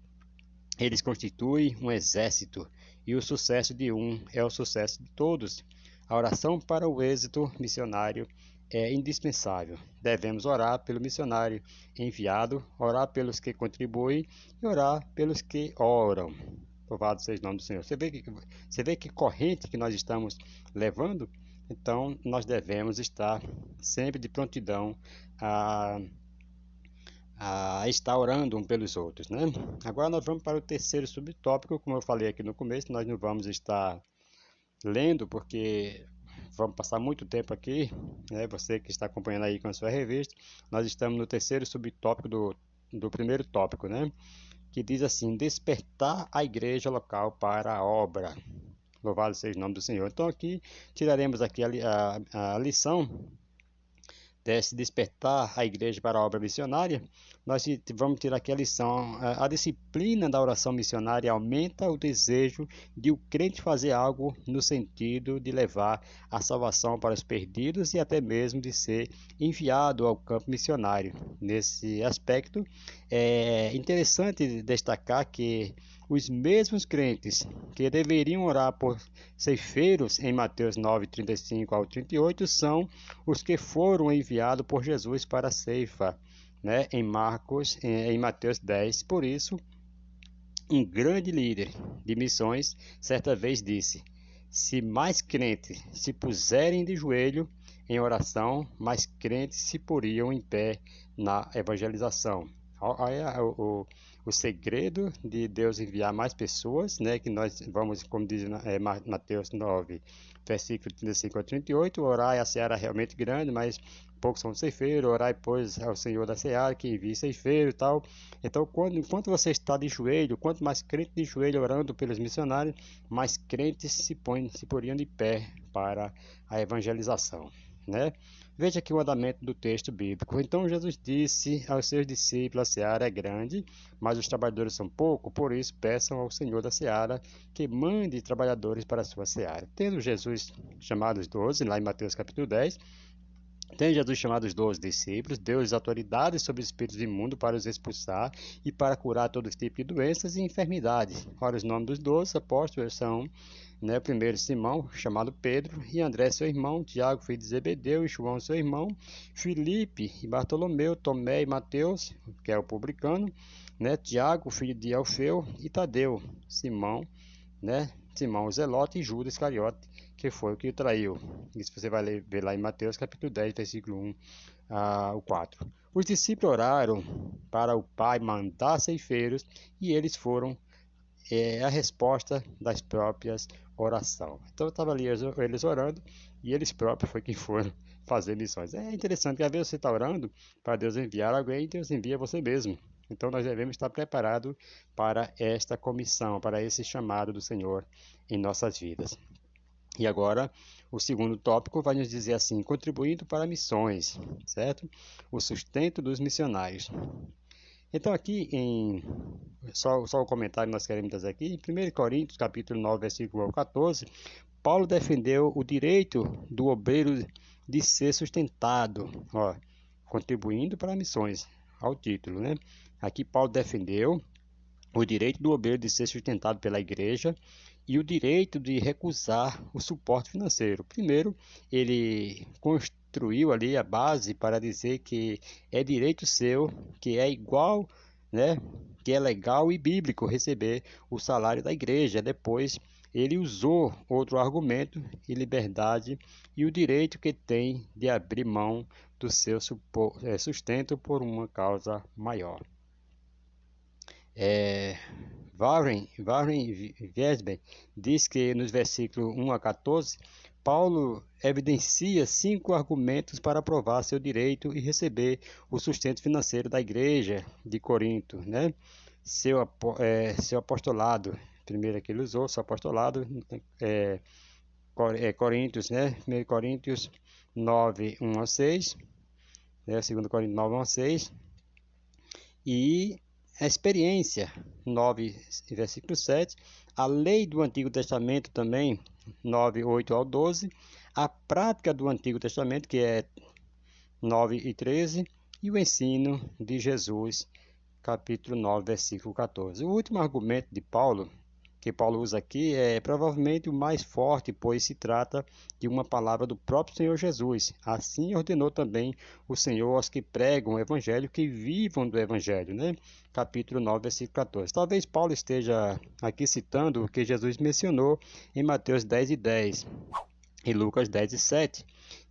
Eles constituem um exército, e o sucesso de um é o sucesso de todos. A oração para o êxito missionário é indispensável. Devemos orar pelo missionário enviado, orar pelos que contribuem e orar pelos que oram. Louvado seja o nome do Senhor. Você vê que corrente que nós estamos levando? Então, nós devemos estar sempre de prontidão a estar orando um pelos outros, né? Agora nós vamos para o terceiro subtópico, como eu falei aqui no começo, nós não vamos estar lendo, porque vamos passar muito tempo aqui, né? Você que está acompanhando aí com a sua revista, nós estamos no terceiro subtópico do primeiro tópico, né? Que diz assim: despertar a igreja local para a obra. Louvado seja o nome do Senhor. Então aqui tiraremos aqui a lição desse despertar a igreja para a obra missionária. Nós vamos tirar aqui a lição. A disciplina da oração missionária aumenta o desejo de o crente fazer algo no sentido de levar a salvação para os perdidos e até mesmo de ser enviado ao campo missionário. Nesse aspecto, é interessante destacar que os mesmos crentes que deveriam orar por ceifeiros em Mateus 9:35 ao 38 são os que foram enviados por Jesus para a ceifa, né? Em Mateus 10. Por isso, um grande líder de missões certa vez disse: se mais crentes se puserem de joelho em oração, mais crentes se poriam em pé na evangelização. O segredo de Deus enviar mais pessoas, né, que nós vamos, como diz Mateus 9, versículo 35 a 38, orar e a seara é realmente grande, mas poucos são ceifeiros, orai, pois, ao Senhor da seara, que envie ceifeiro e tal. Então, enquanto você está de joelho, quanto mais crente de joelho orando pelos missionários, mais crentes se poriam de pé para a evangelização, né? Veja aqui o andamento do texto bíblico. Então Jesus disse aos seus discípulos: a seara é grande, mas os trabalhadores são poucos, por isso peçam ao Senhor da seara que mande trabalhadores para a sua seara. Tendo Jesus chamado os 12, lá em Mateus capítulo 10, tem Jesus chamado os 12 discípulos, deu-lhes autoridade sobre os espíritos imundos para os expulsar e para curar todo tipo de doenças e enfermidades. Ora, os nomes dos 12 apóstolos são, né, primeiro Simão, chamado Pedro, e André, seu irmão, Tiago, filho de Zebedeu, e João, seu irmão, Filipe e Bartolomeu, Tomé e Mateus, que é o publicano, né, Tiago, filho de Alfeu, e Tadeu, Simão, né, Simão o Zelote e Judas Iscariote, que foi o que o traiu. Isso você vai ver lá em Mateus capítulo 10, versículo 1 ao 4. Os discípulos oraram para o Pai mandar ceifeiros e eles foram a resposta das próprias orações. Então estava ali eles orando e eles próprios foi quem foram fazer missões. É interessante que às vezes você está orando para Deus enviar alguém e Deus envia você mesmo. Então nós devemos estar preparados para esta comissão, para esse chamado do Senhor em nossas vidas. E agora, o segundo tópico vai nos dizer assim: contribuindo para missões, certo? O sustento dos missionários. Então aqui, só o comentário que nós queremos trazer aqui, em 1 Coríntios, capítulo 9, versículo 14, Paulo defendeu o direito do obreiro de ser sustentado, ó, contribuindo para missões, ao título, né? Aqui Paulo defendeu o direito do obreiro de ser sustentado pela igreja e o direito de recusar o suporte financeiro. Primeiro, ele construiu ali a base para dizer que é direito seu, que é igual, né, que é legal e bíblico receber o salário da igreja. Depois, ele usou outro argumento e liberdade e o direito que tem de abrir mão do seu sustento por uma causa maior. Warren Wiersbe diz que nos versículos 1 a 14, Paulo evidencia 5 argumentos para provar seu direito e receber o sustento financeiro da igreja de Corinto, né? Seu apostolado, primeiro que ele usou, seu apostolado, Coríntios, né? 1 Coríntios 9, 1 a 6, né? 2 Coríntios 9, 1 a 6. E a experiência, 9, versículo 7. A lei do Antigo Testamento também, 9, 8 ao 12. A prática do Antigo Testamento, que é 9 e 13. E o ensino de Jesus, capítulo 9, versículo 14. O último argumento de Paulo, que Paulo usa aqui, é provavelmente o mais forte, pois se trata de uma palavra do próprio Senhor Jesus. Assim ordenou também o Senhor aos que pregam o Evangelho, que vivam do Evangelho, né? Capítulo 9, versículo 14. Talvez Paulo esteja aqui citando o que Jesus mencionou em Mateus 10 e 10 e Lucas 10 e 7.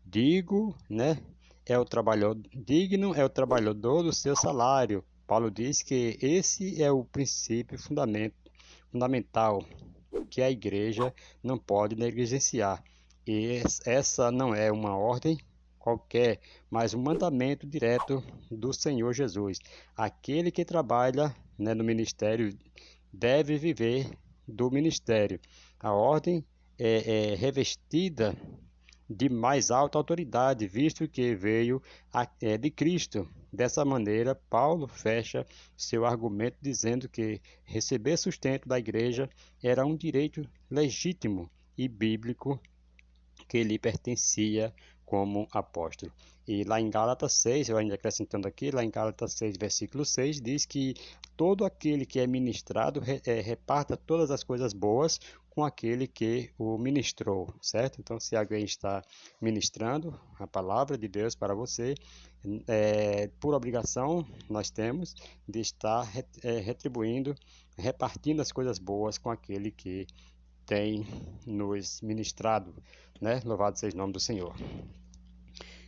Digo, né? Digno é o trabalhador do seu salário. Paulo diz que esse é o princípio fundamental que a igreja não pode negligenciar. E essa não é uma ordem qualquer, mas um mandamento direto do Senhor Jesus. Aquele que trabalha, né, no ministério deve viver do ministério. A ordem é revestida de mais alta autoridade, visto que veio de Cristo. Dessa maneira, Paulo fecha seu argumento dizendo que receber sustento da igreja era um direito legítimo e bíblico que lhe pertencia como apóstolo. E lá em Gálatas 6, eu ainda acrescentando aqui, lá em Gálatas 6, versículo 6, diz que todo aquele que é ministrado reparta todas as coisas boas com aquele que o ministrou, certo? Então, se alguém está ministrando a palavra de Deus para você, por obrigação nós temos de estar retribuindo, repartindo as coisas boas com aquele que tem nos ministrado, né? Louvado seja o nome do Senhor.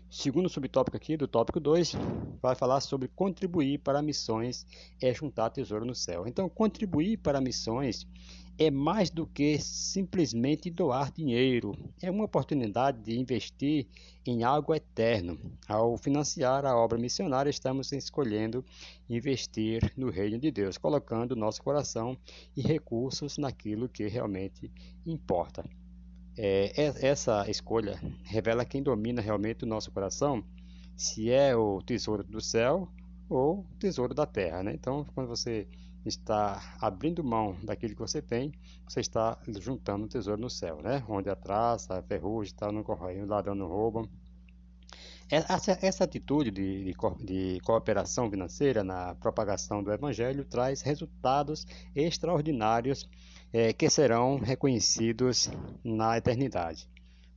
Segundo subtópico aqui, do tópico 2, vai falar sobre contribuir para missões é juntar tesouro no céu. Então, contribuir para missões é mais do que simplesmente doar dinheiro. É uma oportunidade de investir em algo eterno. Ao financiar a obra missionária, estamos escolhendo investir no reino de Deus, colocando nosso coração e recursos naquilo que realmente importa. Essa escolha revela quem domina realmente o nosso coração, se é o tesouro do céu ou o tesouro da terra, né? Então, quando você está abrindo mão daquilo que você tem, você está juntando o tesouro no céu, né? Onde a traça, a ferrugem está no correio, o ladrão não rouba. Essa atitude de cooperação financeira na propagação do Evangelho traz resultados extraordinários que serão reconhecidos na eternidade,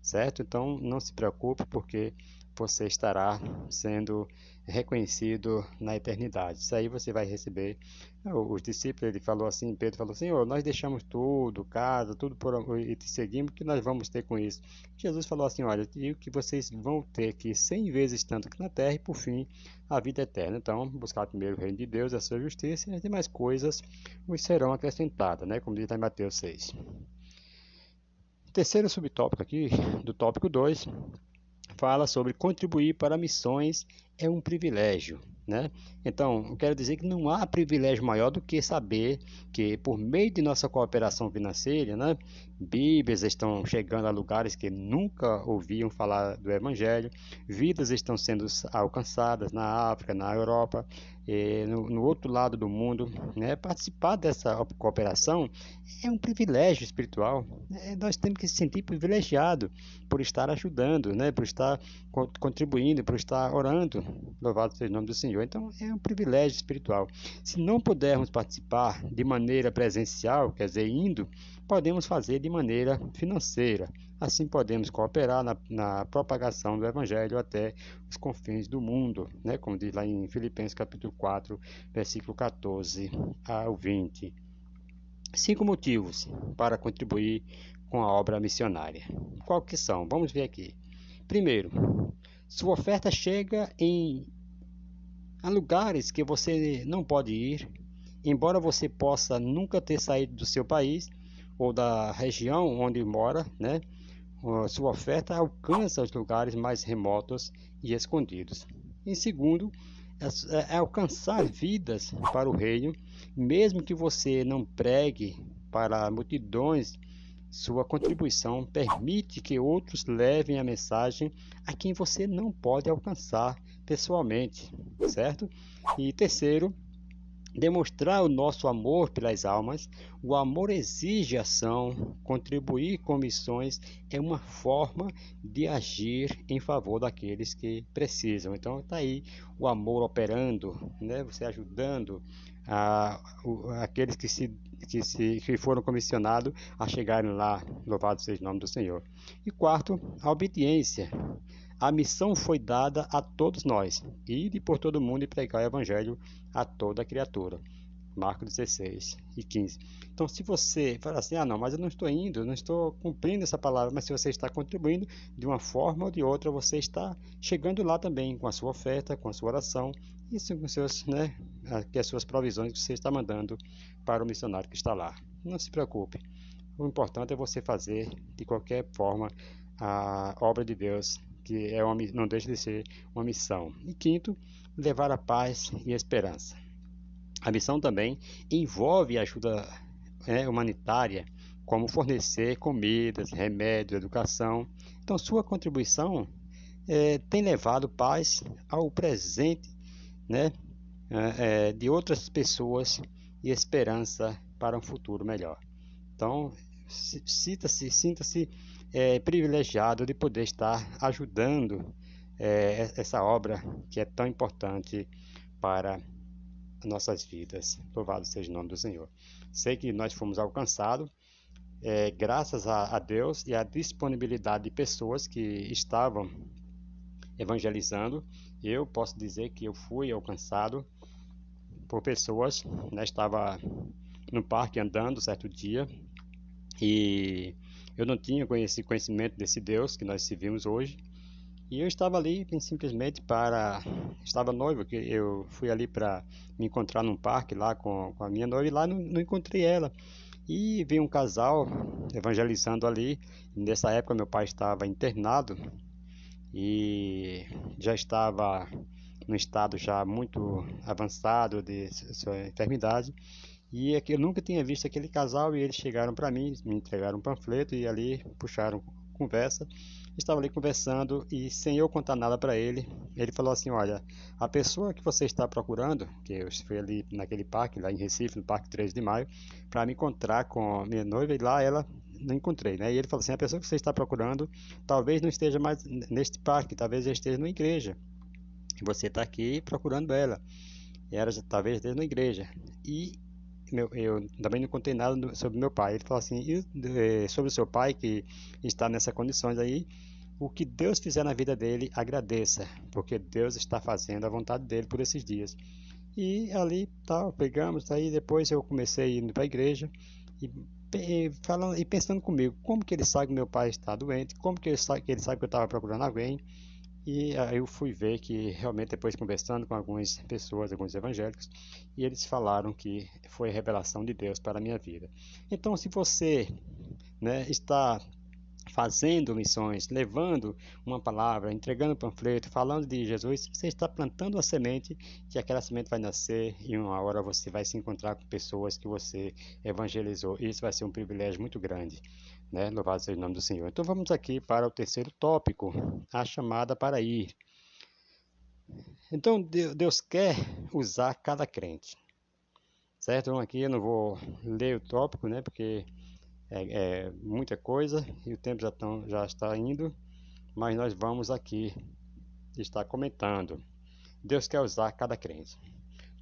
certo? Então, não se preocupe, porque você estará sendo reconhecido na eternidade. Isso aí você vai receber. Os discípulos, Pedro falou assim: nós deixamos tudo, casa, tudo e te seguimos, o que nós vamos ter com isso? Jesus falou assim: olha, eu digo que vocês vão ter aqui 100 vezes tanto aqui na terra e por fim a vida eterna. Então, buscar primeiro o reino de Deus, a sua justiça, e as demais coisas vos serão acrescentadas, né? Como diz lá em Mateus 6. Terceiro subtópico aqui, do tópico 2, fala sobre contribuir para missões é um privilégio, né? Então, eu quero dizer que não há privilégio maior do que saber que, por meio de nossa cooperação financeira, né, Bíblias estão chegando a lugares que nunca ouviam falar do Evangelho, vidas estão sendo alcançadas na África, na Europa, no outro lado do mundo, né? Participar dessa cooperação é um privilégio espiritual. Nós temos que se sentir privilegiados por estar ajudando, né? Por estar contribuindo, por estar orando. Louvado seja o nome do Senhor. Então, é um privilégio espiritual. Se não pudermos participar de maneira presencial, quer dizer, indo, podemos fazer de maneira financeira. Assim podemos cooperar na propagação do Evangelho até os confins do mundo, né? Como diz lá em Filipenses capítulo 4, versículo 14 ao 20. 5 motivos para contribuir com a obra missionária. Qual que são? Vamos ver aqui. Primeiro, sua oferta chega a lugares que você não pode ir, embora você possa nunca ter saído do seu país ou da região onde mora, né? Sua oferta alcança os lugares mais remotos e escondidos. Em segundo, é alcançar vidas para o reino, mesmo que você não pregue para multidões Sua contribuição permite que outros levem a mensagem a quem você não pode alcançar pessoalmente, certo? E terceiro, demonstrar o nosso amor pelas almas. O amor exige ação. Contribuir com missões é uma forma de agir em favor daqueles que precisam. Então está aí o amor operando, né? Você ajudando aqueles que foram comissionados a chegarem lá. Louvado seja o nome do Senhor. E quarto, a obediência. A missão foi dada a todos nós: ide por todo mundo e pregar o evangelho a toda criatura. Marcos 16 e 15. Então, se você fala assim, não, mas eu não estou indo, eu não estou cumprindo essa palavra, mas se você está contribuindo de uma forma ou de outra, você está chegando lá também com a sua oferta, com a sua oração e com seus, né, as suas provisões que você está mandando para o missionário que está lá. Não se preocupe. O importante é você fazer de qualquer forma a obra de Deus, que não deixa de ser uma missão. E quinto, levar a paz e a esperança. A missão também envolve ajuda humanitária, como fornecer comidas, remédios, educação. Então, sua contribuição tem levado paz ao presente, né, de outras pessoas e esperança para um futuro melhor. Então, sinta-se privilegiado de poder estar ajudando essa obra que é tão importante para nossas vidas. Louvado seja o nome do Senhor. Sei que nós fomos alcançados graças a Deus e à disponibilidade de pessoas que estavam evangelizando. Eu posso dizer que eu fui alcançado por pessoas, né? Estava no parque andando certo dia e eu não tinha conhecimento desse Deus que nós servimos hoje. E eu estava ali simplesmente estava noivo, que eu fui ali para me encontrar num parque lá com a minha noiva e lá não encontrei ela. E vi um casal evangelizando ali. Nessa época meu pai estava internado e já estava num estado já muito avançado de sua enfermidade. E eu nunca tinha visto aquele casal e eles chegaram para mim, me entregaram um panfleto e ali puxaram conversa. Estava ali conversando e sem eu contar nada para ele, ele falou assim, olha, a pessoa que você está procurando, que eu fui ali naquele parque, lá em Recife, no Parque 3 de Maio, para me encontrar com a minha noiva e lá ela não encontrei, né? E ele falou assim, a pessoa que você está procurando talvez não esteja mais neste parque, talvez ela esteja numa igreja. E você está aqui procurando ela. E ela talvez esteja numa igreja. E eu também não contei nada sobre meu pai. Ele falou assim, sobre o seu pai que está nessas condições aí, o que Deus fizer na vida dele, agradeça, porque Deus está fazendo a vontade dele por esses dias. E ali tal, pegamos, aí depois eu comecei indo para a igreja falando e pensando comigo, como que ele sabe que meu pai está doente, como que ele sabe que eu estava procurando alguém. E aí eu fui ver que realmente depois conversando com algumas pessoas, alguns evangélicos, e eles falaram que foi revelação de Deus para a minha vida. Então, se você, né, está fazendo missões, levando uma palavra, entregando um panfleto, falando de Jesus, você está plantando a semente e aquela semente vai nascer e uma hora você vai se encontrar com pessoas que você evangelizou. Isso vai ser um privilégio muito grande, né? Louvado seja o nome do Senhor. Então vamos aqui para o terceiro tópico, a chamada para ir. Então Deus quer usar cada crente, certo? Então aqui eu não vou ler o tópico, né? Porque é muita coisa e o tempo já está indo, mas nós vamos aqui estar comentando. Deus quer usar cada crente.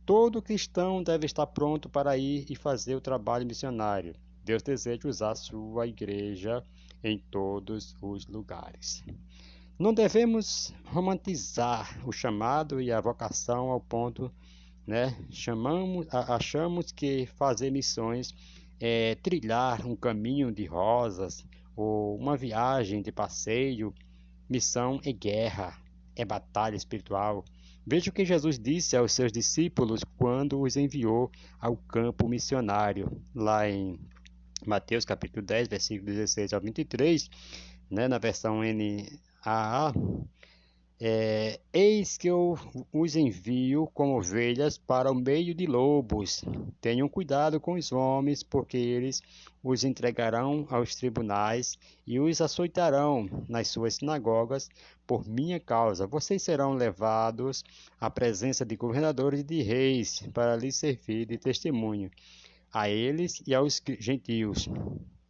Todo cristão deve estar pronto para ir e fazer o trabalho missionário. Deus deseja usar sua igreja em todos os lugares. Não devemos romantizar o chamado e a vocação ao ponto, né? Achamos que fazer missões é trilhar um caminho de rosas ou uma viagem de passeio. Missão é guerra, é batalha espiritual. Veja o que Jesus disse aos seus discípulos quando os enviou ao campo missionário, lá em Mateus capítulo 10, versículo 16 ao 23, né, na versão NAA. Eis que eu os envio como ovelhas para o meio de lobos. Tenham cuidado com os homens, porque eles os entregarão aos tribunais e os açoitarão nas suas sinagogas por minha causa. Vocês serão levados à presença de governadores e de reis para lhes servir de testemunho a eles e aos gentios.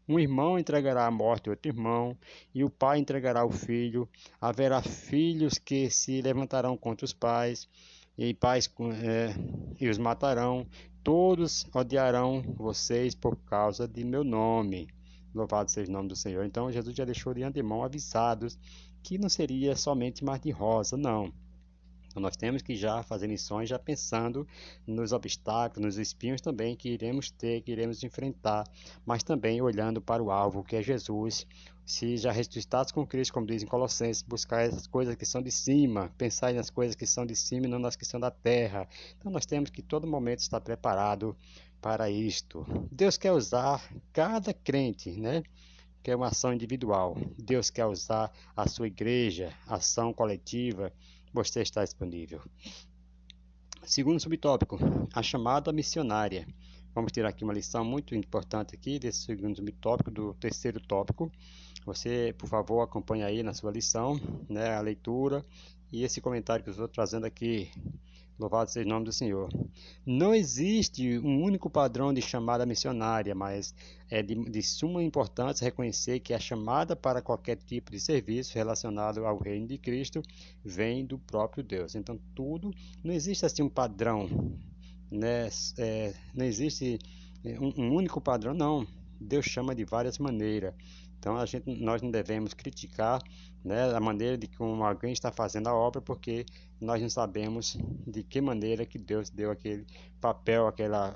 Um irmão entregará à morte outro irmão, e o pai entregará o filho. Haverá filhos que se levantarão contra os pais, e pais e os matarão. Todos odiarão vocês por causa de meu nome. Louvado seja o nome do Senhor. Então, Jesus já deixou de antemão avisados que não seria somente mar de rosa, não. Então, nós temos que já fazer missões já pensando nos obstáculos, nos espinhos também que iremos ter, que iremos enfrentar, mas também olhando para o alvo, que é Jesus. Se já ressuscitados com Cristo, como diz em Colossenses, buscar as coisas que são de cima, pensar nas coisas que são de cima e não nas que são da terra. Então, nós temos que todo momento estar preparado para isto. Deus quer usar cada crente, né? Que é uma ação individual. Deus quer usar a sua igreja, ação coletiva. Você está disponível. Segundo subtópico, a chamada missionária. Vamos tirar aqui uma lição muito importante aqui desse segundo subtópico, do terceiro tópico. Você, por favor, acompanhe aí na sua lição, né, a leitura e esse comentário que eu estou trazendo aqui. Louvado seja o nome do Senhor. Não existe um único padrão de chamada missionária, mas é de suma importância reconhecer que a chamada para qualquer tipo de serviço relacionado ao reino de Cristo vem do próprio Deus. Então, não existe assim um padrão, né? Não existe um único padrão, não. Deus chama de várias maneiras. Então, nós não devemos criticar, né, a maneira de como alguém está fazendo a obra, porque nós não sabemos de que maneira que Deus deu aquele papel, aquela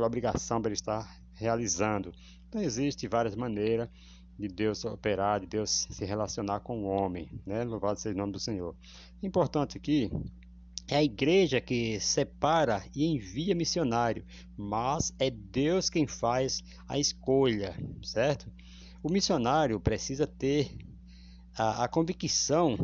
obrigação para ele estar realizando. Então, existem várias maneiras de Deus operar, de Deus se relacionar com o homem, né? Louvado seja o nome do Senhor. Importante aqui é a igreja que separa e envia missionário, mas é Deus quem faz a escolha, certo? O missionário precisa ter a convicção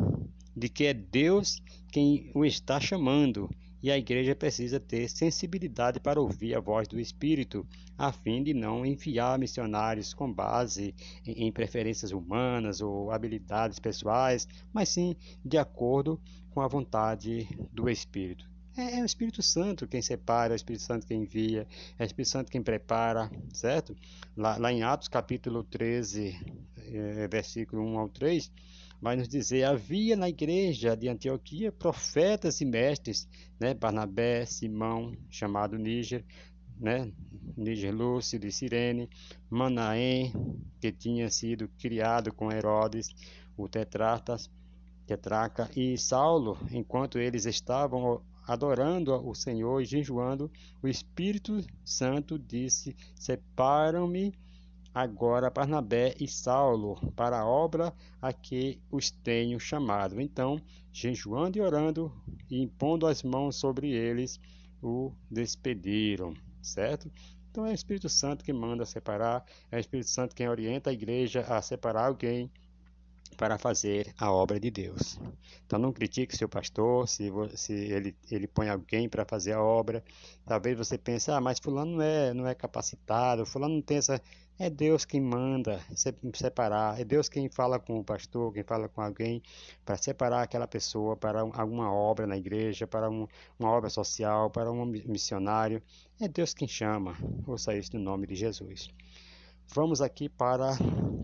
de que é Deus quem o está chamando, e a igreja precisa ter sensibilidade para ouvir a voz do Espírito, a fim de não enviar missionários com base em preferências humanas ou habilidades pessoais, mas sim de acordo com a vontade do Espírito. É o Espírito Santo quem separa, é o Espírito Santo quem envia, é o Espírito Santo quem prepara, certo? Lá em Atos capítulo 13, versículo 1 ao 3, vai nos dizer: havia na igreja de Antioquia profetas e mestres, né? Barnabé, Simão, chamado Níger, né? Níger Lúcio de Cirene, Manaém, que tinha sido criado com Herodes, o tetrarca, e Saulo, enquanto eles estavam adorando o Senhor e jejuando, o Espírito Santo disse: separam-me agora Barnabé e Saulo para a obra a que os tenho chamado. Então, jejuando e orando e impondo as mãos sobre eles, o despediram, certo? Então é o Espírito Santo que manda separar, é o Espírito Santo quem orienta a igreja a separar alguém para fazer a obra de Deus. Então não critique seu pastor, se ele põe alguém para fazer a obra. Talvez você pense: mas fulano não é capacitado, fulano não tem essa... É Deus quem manda separar, é Deus quem fala com o pastor, quem fala com alguém para separar aquela pessoa para alguma obra na igreja, para uma obra social, para um missionário. É Deus quem chama. Ouça isso no nome de Jesus. Vamos aqui para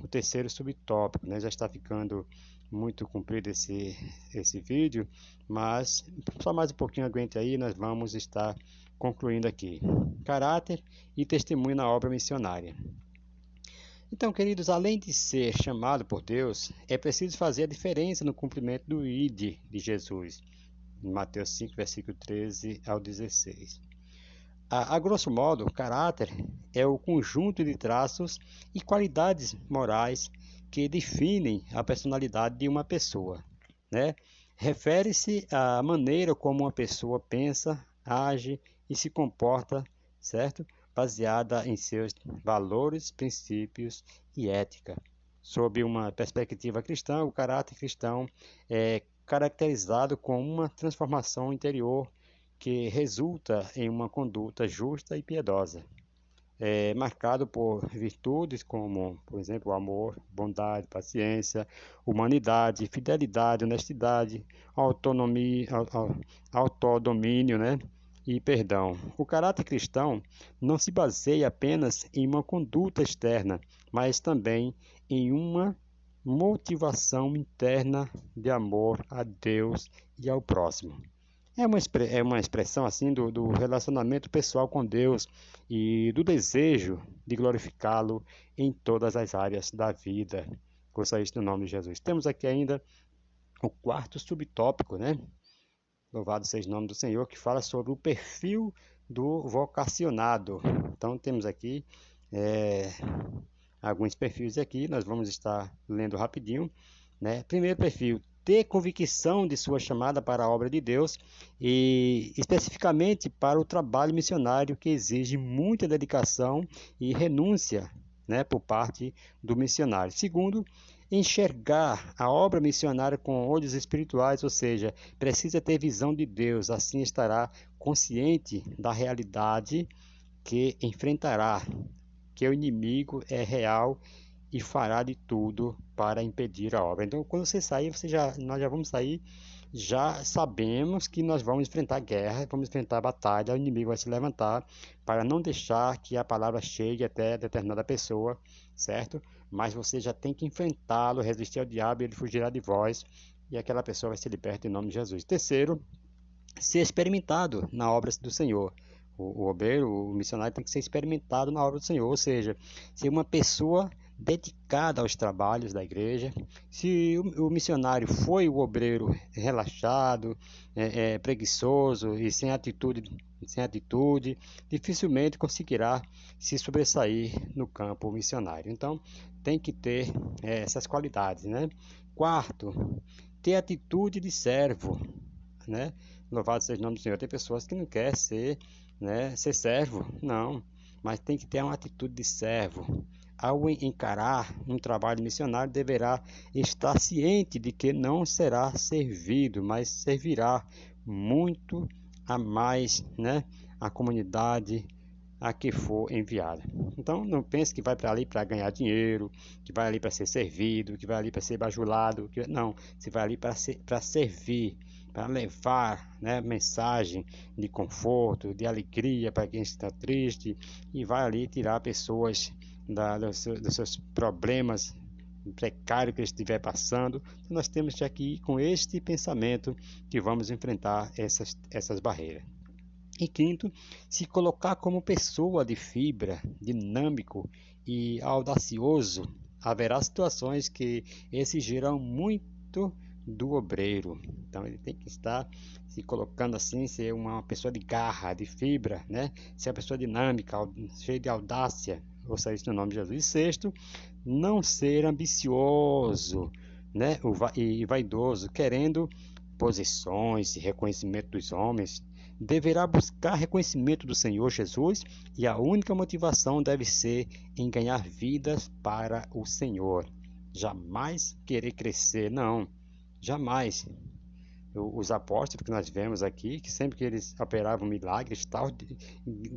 o terceiro subtópico, né? Já está ficando muito comprido esse vídeo, mas só mais um pouquinho, aguente aí, nós vamos estar concluindo aqui. Caráter e testemunho na obra missionária. Então, queridos, além de ser chamado por Deus, é preciso fazer a diferença no cumprimento do ID de Jesus, em Mateus 5, versículo 13 ao 16. A grosso modo, o caráter é o conjunto de traços e qualidades morais que definem a personalidade de uma pessoa, né? Refere-se à maneira como uma pessoa pensa, age e se comporta, certo? Baseada em seus valores, princípios e ética. Sob uma perspectiva cristã, o caráter cristão é caracterizado com uma transformação interior que resulta em uma conduta justa e piedosa. É marcado por virtudes como, por exemplo, o amor, bondade, paciência, humanidade, fidelidade, honestidade, autonomia, autodomínio, né? E perdão. O caráter cristão não se baseia apenas em uma conduta externa, mas também em uma motivação interna de amor a Deus e ao próximo. É uma expressão assim do relacionamento pessoal com Deus e do desejo de glorificá-lo em todas as áreas da vida. Ouça isso no nome de Jesus. Temos aqui ainda o quarto subtópico, né? Louvado seja o nome do Senhor, que fala sobre o perfil do vocacionado. Então temos aqui é, alguns perfis aqui, nós vamos estar lendo rapidinho, né? Primeiro perfil, ter convicção de sua chamada para a obra de Deus e especificamente para o trabalho missionário que exige muita dedicação e renúncia, né, por parte do missionário. Segundo, enxergar a obra missionária com olhos espirituais, ou seja, precisa ter visão de Deus, assim estará consciente da realidade que enfrentará, que o inimigo é real e fará de tudo para impedir a obra. Então, quando você sair, nós já vamos sair, já sabemos que nós vamos enfrentar guerra, vamos enfrentar batalha, o inimigo vai se levantar para não deixar que a palavra chegue até determinada pessoa, certo? Mas você já tem que enfrentá-lo, resistir ao diabo, e ele fugirá de vós, e aquela pessoa vai ser liberta em nome de Jesus. Terceiro, ser experimentado na obra do Senhor. O obreiro, o missionário tem que ser experimentado na obra do Senhor, ou seja, ser uma pessoa dedicada aos trabalhos da igreja. Se o missionário foi o obreiro relaxado, preguiçoso e sem atitude, dificilmente conseguirá se sobressair no campo missionário. Então, tem que ter essas qualidades, né? Quarto, ter atitude de servo, né? Louvado seja o nome do Senhor. Tem pessoas que não querem ser servo, não, mas tem que ter uma atitude de servo. Ao encarar um trabalho missionário, deverá estar ciente de que não será servido, mas servirá muito a mais, né, a comunidade a que for enviada. Então, não pense que vai para ali para ganhar dinheiro, que vai ali para ser servido, que vai ali para ser bajulado. Não, você vai ali para servir, para levar, né, mensagem de conforto, de alegria para quem está triste, e vai ali tirar pessoas dos seus problemas precários que estiver passando. Então, nós temos que aqui com este pensamento que vamos enfrentar essas barreiras. E quinto, se colocar como pessoa de fibra, dinâmico e audacioso. Haverá situações que exigirão muito do obreiro. Então ele tem que estar se colocando assim, ser uma pessoa de garra, de fibra, né? Ser uma pessoa dinâmica, cheia de audácia, ou seja, isso no nome de Jesus. E sexto, não ser ambicioso, né? E vaidoso, querendo posições e reconhecimento dos homens. Deverá buscar reconhecimento do Senhor Jesus e a única motivação deve ser em ganhar vidas para o Senhor. Jamais querer crescer, não, jamais. Os apóstolos que nós vemos aqui, que sempre que eles operavam milagres, tal,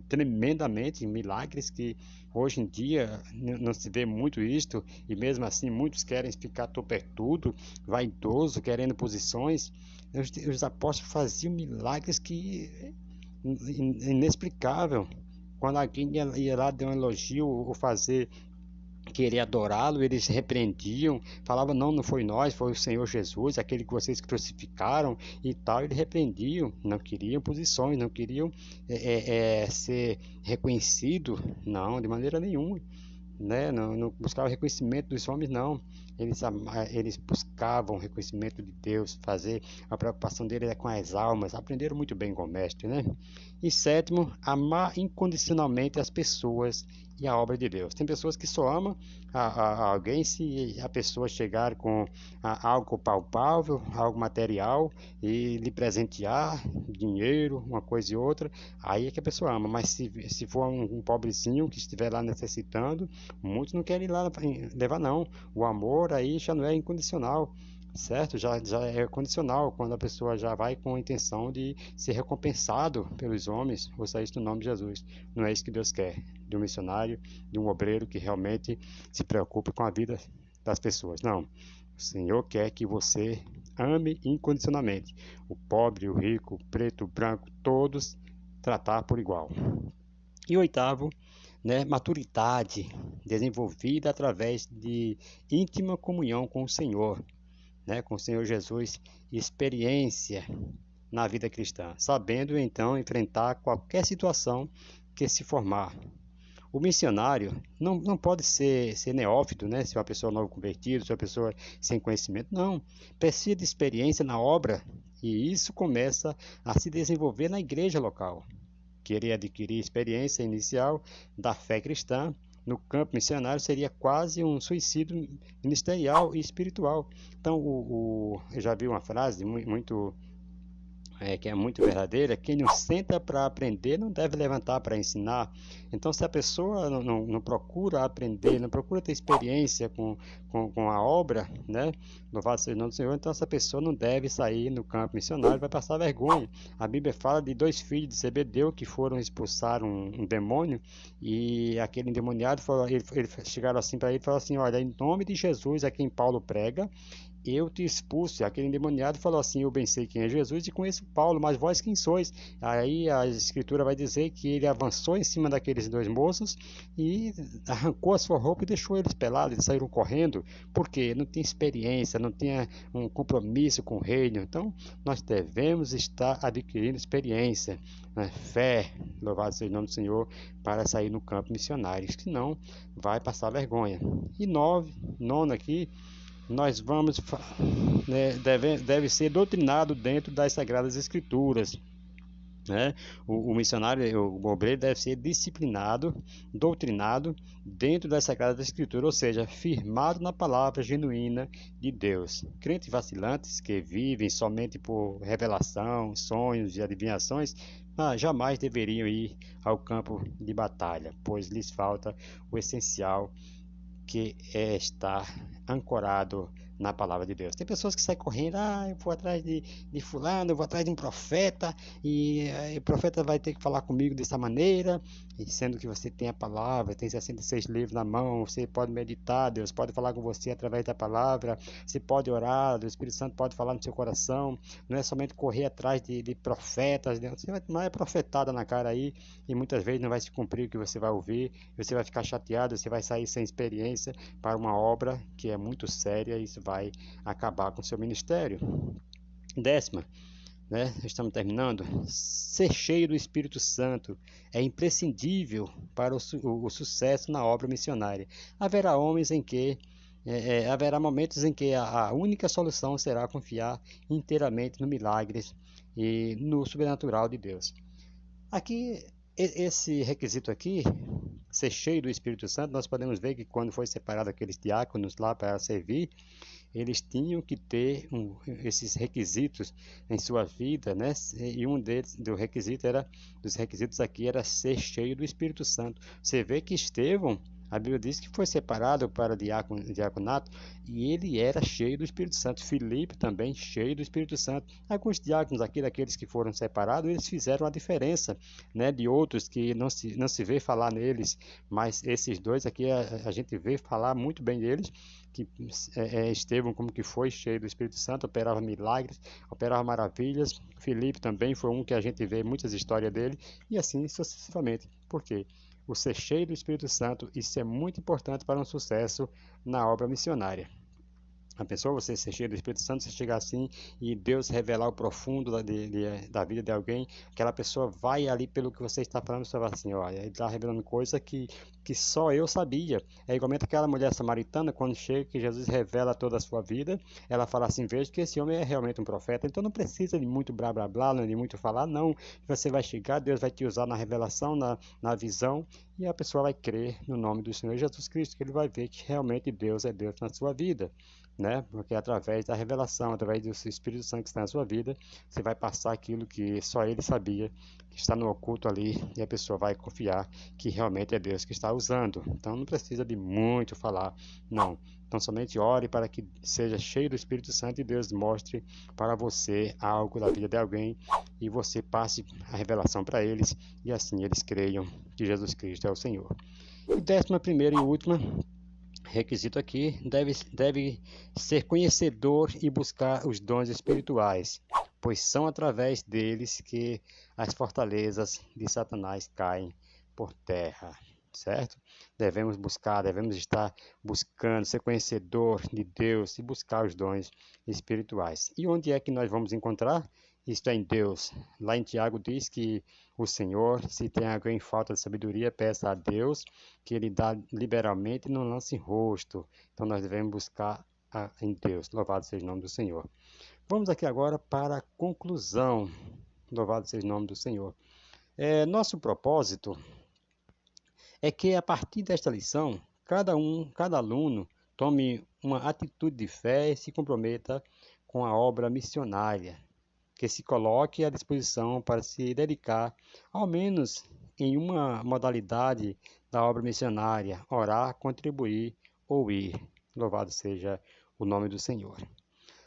tremendamente milagres, que hoje em dia não se vê muito isto, e mesmo assim muitos querem ficar topetudo, vaidoso, querendo posições. Os apóstolos faziam milagres que inexplicável. Quando alguém ia lá dar um elogio ou querer adorá-lo, eles repreendiam, falavam, não foi nós, foi o Senhor Jesus, aquele que vocês crucificaram e tal. Eles repreendiam, não queriam posições, não queriam ser reconhecido, não, de maneira nenhuma, né? Não buscavam reconhecimento dos homens, não. Eles buscavam reconhecimento de Deus, a preocupação deles é com as almas. Aprenderam muito bem com o mestre, né? E sétimo, amar incondicionalmente as pessoas e a obra de Deus. Tem pessoas que só amam a alguém se a pessoa chegar com algo palpável, algo material, e lhe presentear dinheiro, uma coisa e outra, aí é que a pessoa ama. Mas se for um pobrezinho que estiver lá necessitando, muitos não querem ir lá levar, não. O amor aí já não é incondicional. certo? Já é condicional, quando a pessoa já vai com a intenção de ser recompensado pelos homens, ouça isso no nome de Jesus. Não é isso que Deus quer de um missionário, de um obreiro que realmente se preocupe com a vida das pessoas. Não. O Senhor quer que você ame incondicionalmente. O pobre, o rico, o preto, o branco, todos tratar por igual. E oitavo, né, maturidade desenvolvida através de íntima comunhão com o Senhor, né, com o Senhor Jesus, experiência na vida cristã, sabendo então enfrentar qualquer situação que se formar. O missionário não pode ser neófito, né? Se uma pessoa novo convertida, se uma pessoa sem conhecimento, não. Precisa de experiência na obra e isso começa a se desenvolver na igreja local. Querer adquirir experiência inicial da fé cristã no campo missionário seria quase um suicídio ministerial e espiritual. Então, eu já vi uma frase muito que é muito verdadeira: quem não senta para aprender não deve levantar para ensinar. Então, se a pessoa não procura aprender, não procura ter experiência com a obra, né? Louvado seja o nome do Senhor, então essa pessoa não deve sair no campo missionário, vai passar vergonha. A Bíblia fala de dois filhos de Zebedeu que foram expulsar um demônio, e aquele endemoniado, ele chegaram assim para ele e falaram assim: olha, em nome de Jesus a quem Paulo prega, eu te expulso. Aquele endemoniado falou assim: eu bem sei quem é Jesus e conheço Paulo, mas vós quem sois? Aí a escritura vai dizer que ele avançou em cima daqueles dois moços e arrancou a sua roupa e deixou eles pelados. Eles saíram correndo porque não tinha experiência, não tinha um compromisso com o reino. Então nós devemos estar adquirindo experiência, né? Fé, louvado seja o nome do Senhor, para sair no campo missionário, senão vai passar vergonha. E nono aqui, nós vamos, né, deve ser doutrinado dentro das Sagradas Escrituras, né? O missionário, o obreiro deve ser disciplinado, doutrinado dentro das Sagradas Escrituras, ou seja, firmado na palavra genuína de Deus. Crentes vacilantes que vivem somente por revelação, sonhos e adivinhações, jamais deveriam ir ao campo de batalha, pois lhes falta o essencial, que é estar ancorado na palavra de Deus. Tem pessoas que saem correndo: eu vou atrás de fulano, eu vou atrás de um profeta, e o profeta vai ter que falar comigo dessa maneira, e sendo que você tem a palavra, tem 66 livros na mão, você pode meditar, Deus pode falar com você através da palavra, você pode orar, o Espírito Santo pode falar no seu coração, não é somente correr atrás de profetas, você vai tomar profetada na cara aí, e muitas vezes não vai se cumprir o que você vai ouvir, você vai ficar chateado, você vai sair sem experiência para uma obra que é muito séria, e isso vai acabar com o seu ministério. Décima, né? Estamos terminando. Ser cheio do Espírito Santo é imprescindível para o sucesso na obra missionária. Haverá homens em que haverá momentos em que a única solução será confiar inteiramente no milagre e no sobrenatural de Deus. Aqui, esse requisito aqui, ser cheio do Espírito Santo, nós podemos ver que quando foi separado aqueles diáconos lá para servir, eles tinham que ter esses requisitos em sua vida, né? E um dos requisitos aqui era ser cheio do Espírito Santo. Você vê que Estevão, a Bíblia diz que foi separado para diaconato, e ele era cheio do Espírito Santo. Filipe também cheio do Espírito Santo. Alguns diáconos aqui, daqueles que foram separados, eles fizeram a diferença, né, de outros que não se vê falar neles, mas esses dois aqui a gente vê falar muito bem deles, que Estevão, como que foi cheio do Espírito Santo, operava milagres, operava maravilhas. Filipe também foi um que a gente vê muitas histórias dele, e assim sucessivamente. Por quê? O ser cheio do Espírito Santo, isso é muito importante para um sucesso na obra missionária. A pessoa, você ser cheio do Espírito Santo, você chegar assim e Deus revelar o profundo da vida de alguém, aquela pessoa vai ali pelo que você está falando, você vai assim: olha, ele está revelando coisa que só eu sabia. É igualmente aquela mulher samaritana, quando chega, que Jesus revela toda a sua vida, ela fala assim: veja que esse homem é realmente um profeta, então não precisa de muito blá blá blá, de muito falar, não. Você vai chegar, Deus vai te usar na revelação, na visão, e a pessoa vai crer no nome do Senhor Jesus Cristo, que ele vai ver que realmente Deus é Deus na sua vida. né? Porque através da revelação, através do Espírito Santo que está na sua vida, você vai passar aquilo que só ele sabia, que está no oculto ali, e a pessoa vai confiar que realmente é Deus que está usando. Então não precisa de muito falar, não. Então somente ore para que seja cheio do Espírito Santo e Deus mostre para você algo da vida de alguém e você passe a revelação para eles e assim eles creiam que Jesus Cristo é o Senhor. E 11ª e última requisito aqui deve ser conhecedor e buscar os dons espirituais, pois são através deles que as fortalezas de Satanás caem por terra, certo? Devemos estar buscando ser conhecedor de Deus e buscar os dons espirituais. E onde é que nós vamos encontrar? Isto é em Deus. Lá em Tiago diz que o Senhor, se tem alguém em falta de sabedoria, peça a Deus que ele dá liberalmente e não lance rosto. Então nós devemos buscar em Deus. Louvado seja o nome do Senhor. Vamos aqui agora para a conclusão. Louvado seja o nome do Senhor. Nosso propósito é que a partir desta lição, cada aluno tome uma atitude de fé e se comprometa com a obra missionária, que se coloque à disposição para se dedicar, ao menos em uma modalidade da obra missionária, orar, contribuir ou ir. Louvado seja o nome do Senhor.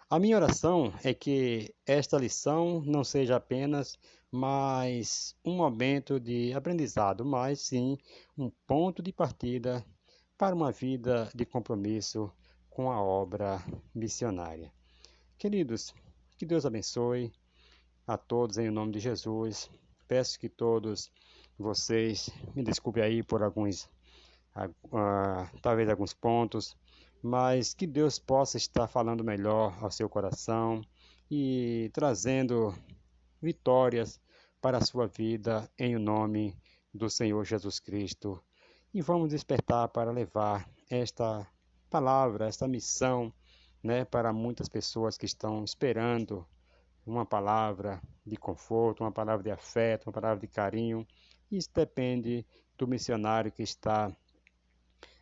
A minha oração é que esta lição não seja apenas mais um momento de aprendizado, mas sim um ponto de partida para uma vida de compromisso com a obra missionária. Queridos, que Deus abençoe a todos em nome de Jesus. Peço que todos vocês me desculpem aí por talvez alguns pontos, mas que Deus possa estar falando melhor ao seu coração e trazendo vitórias para a sua vida em o nome do Senhor Jesus Cristo. E vamos despertar para levar esta palavra, esta missão, né, para muitas pessoas que estão esperando uma palavra de conforto, uma palavra de afeto, uma palavra de carinho. Isso depende do missionário que está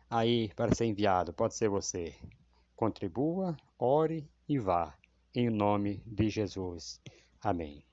aí para ser enviado. Pode ser você. Contribua, ore e vá. Em nome de Jesus. Amém.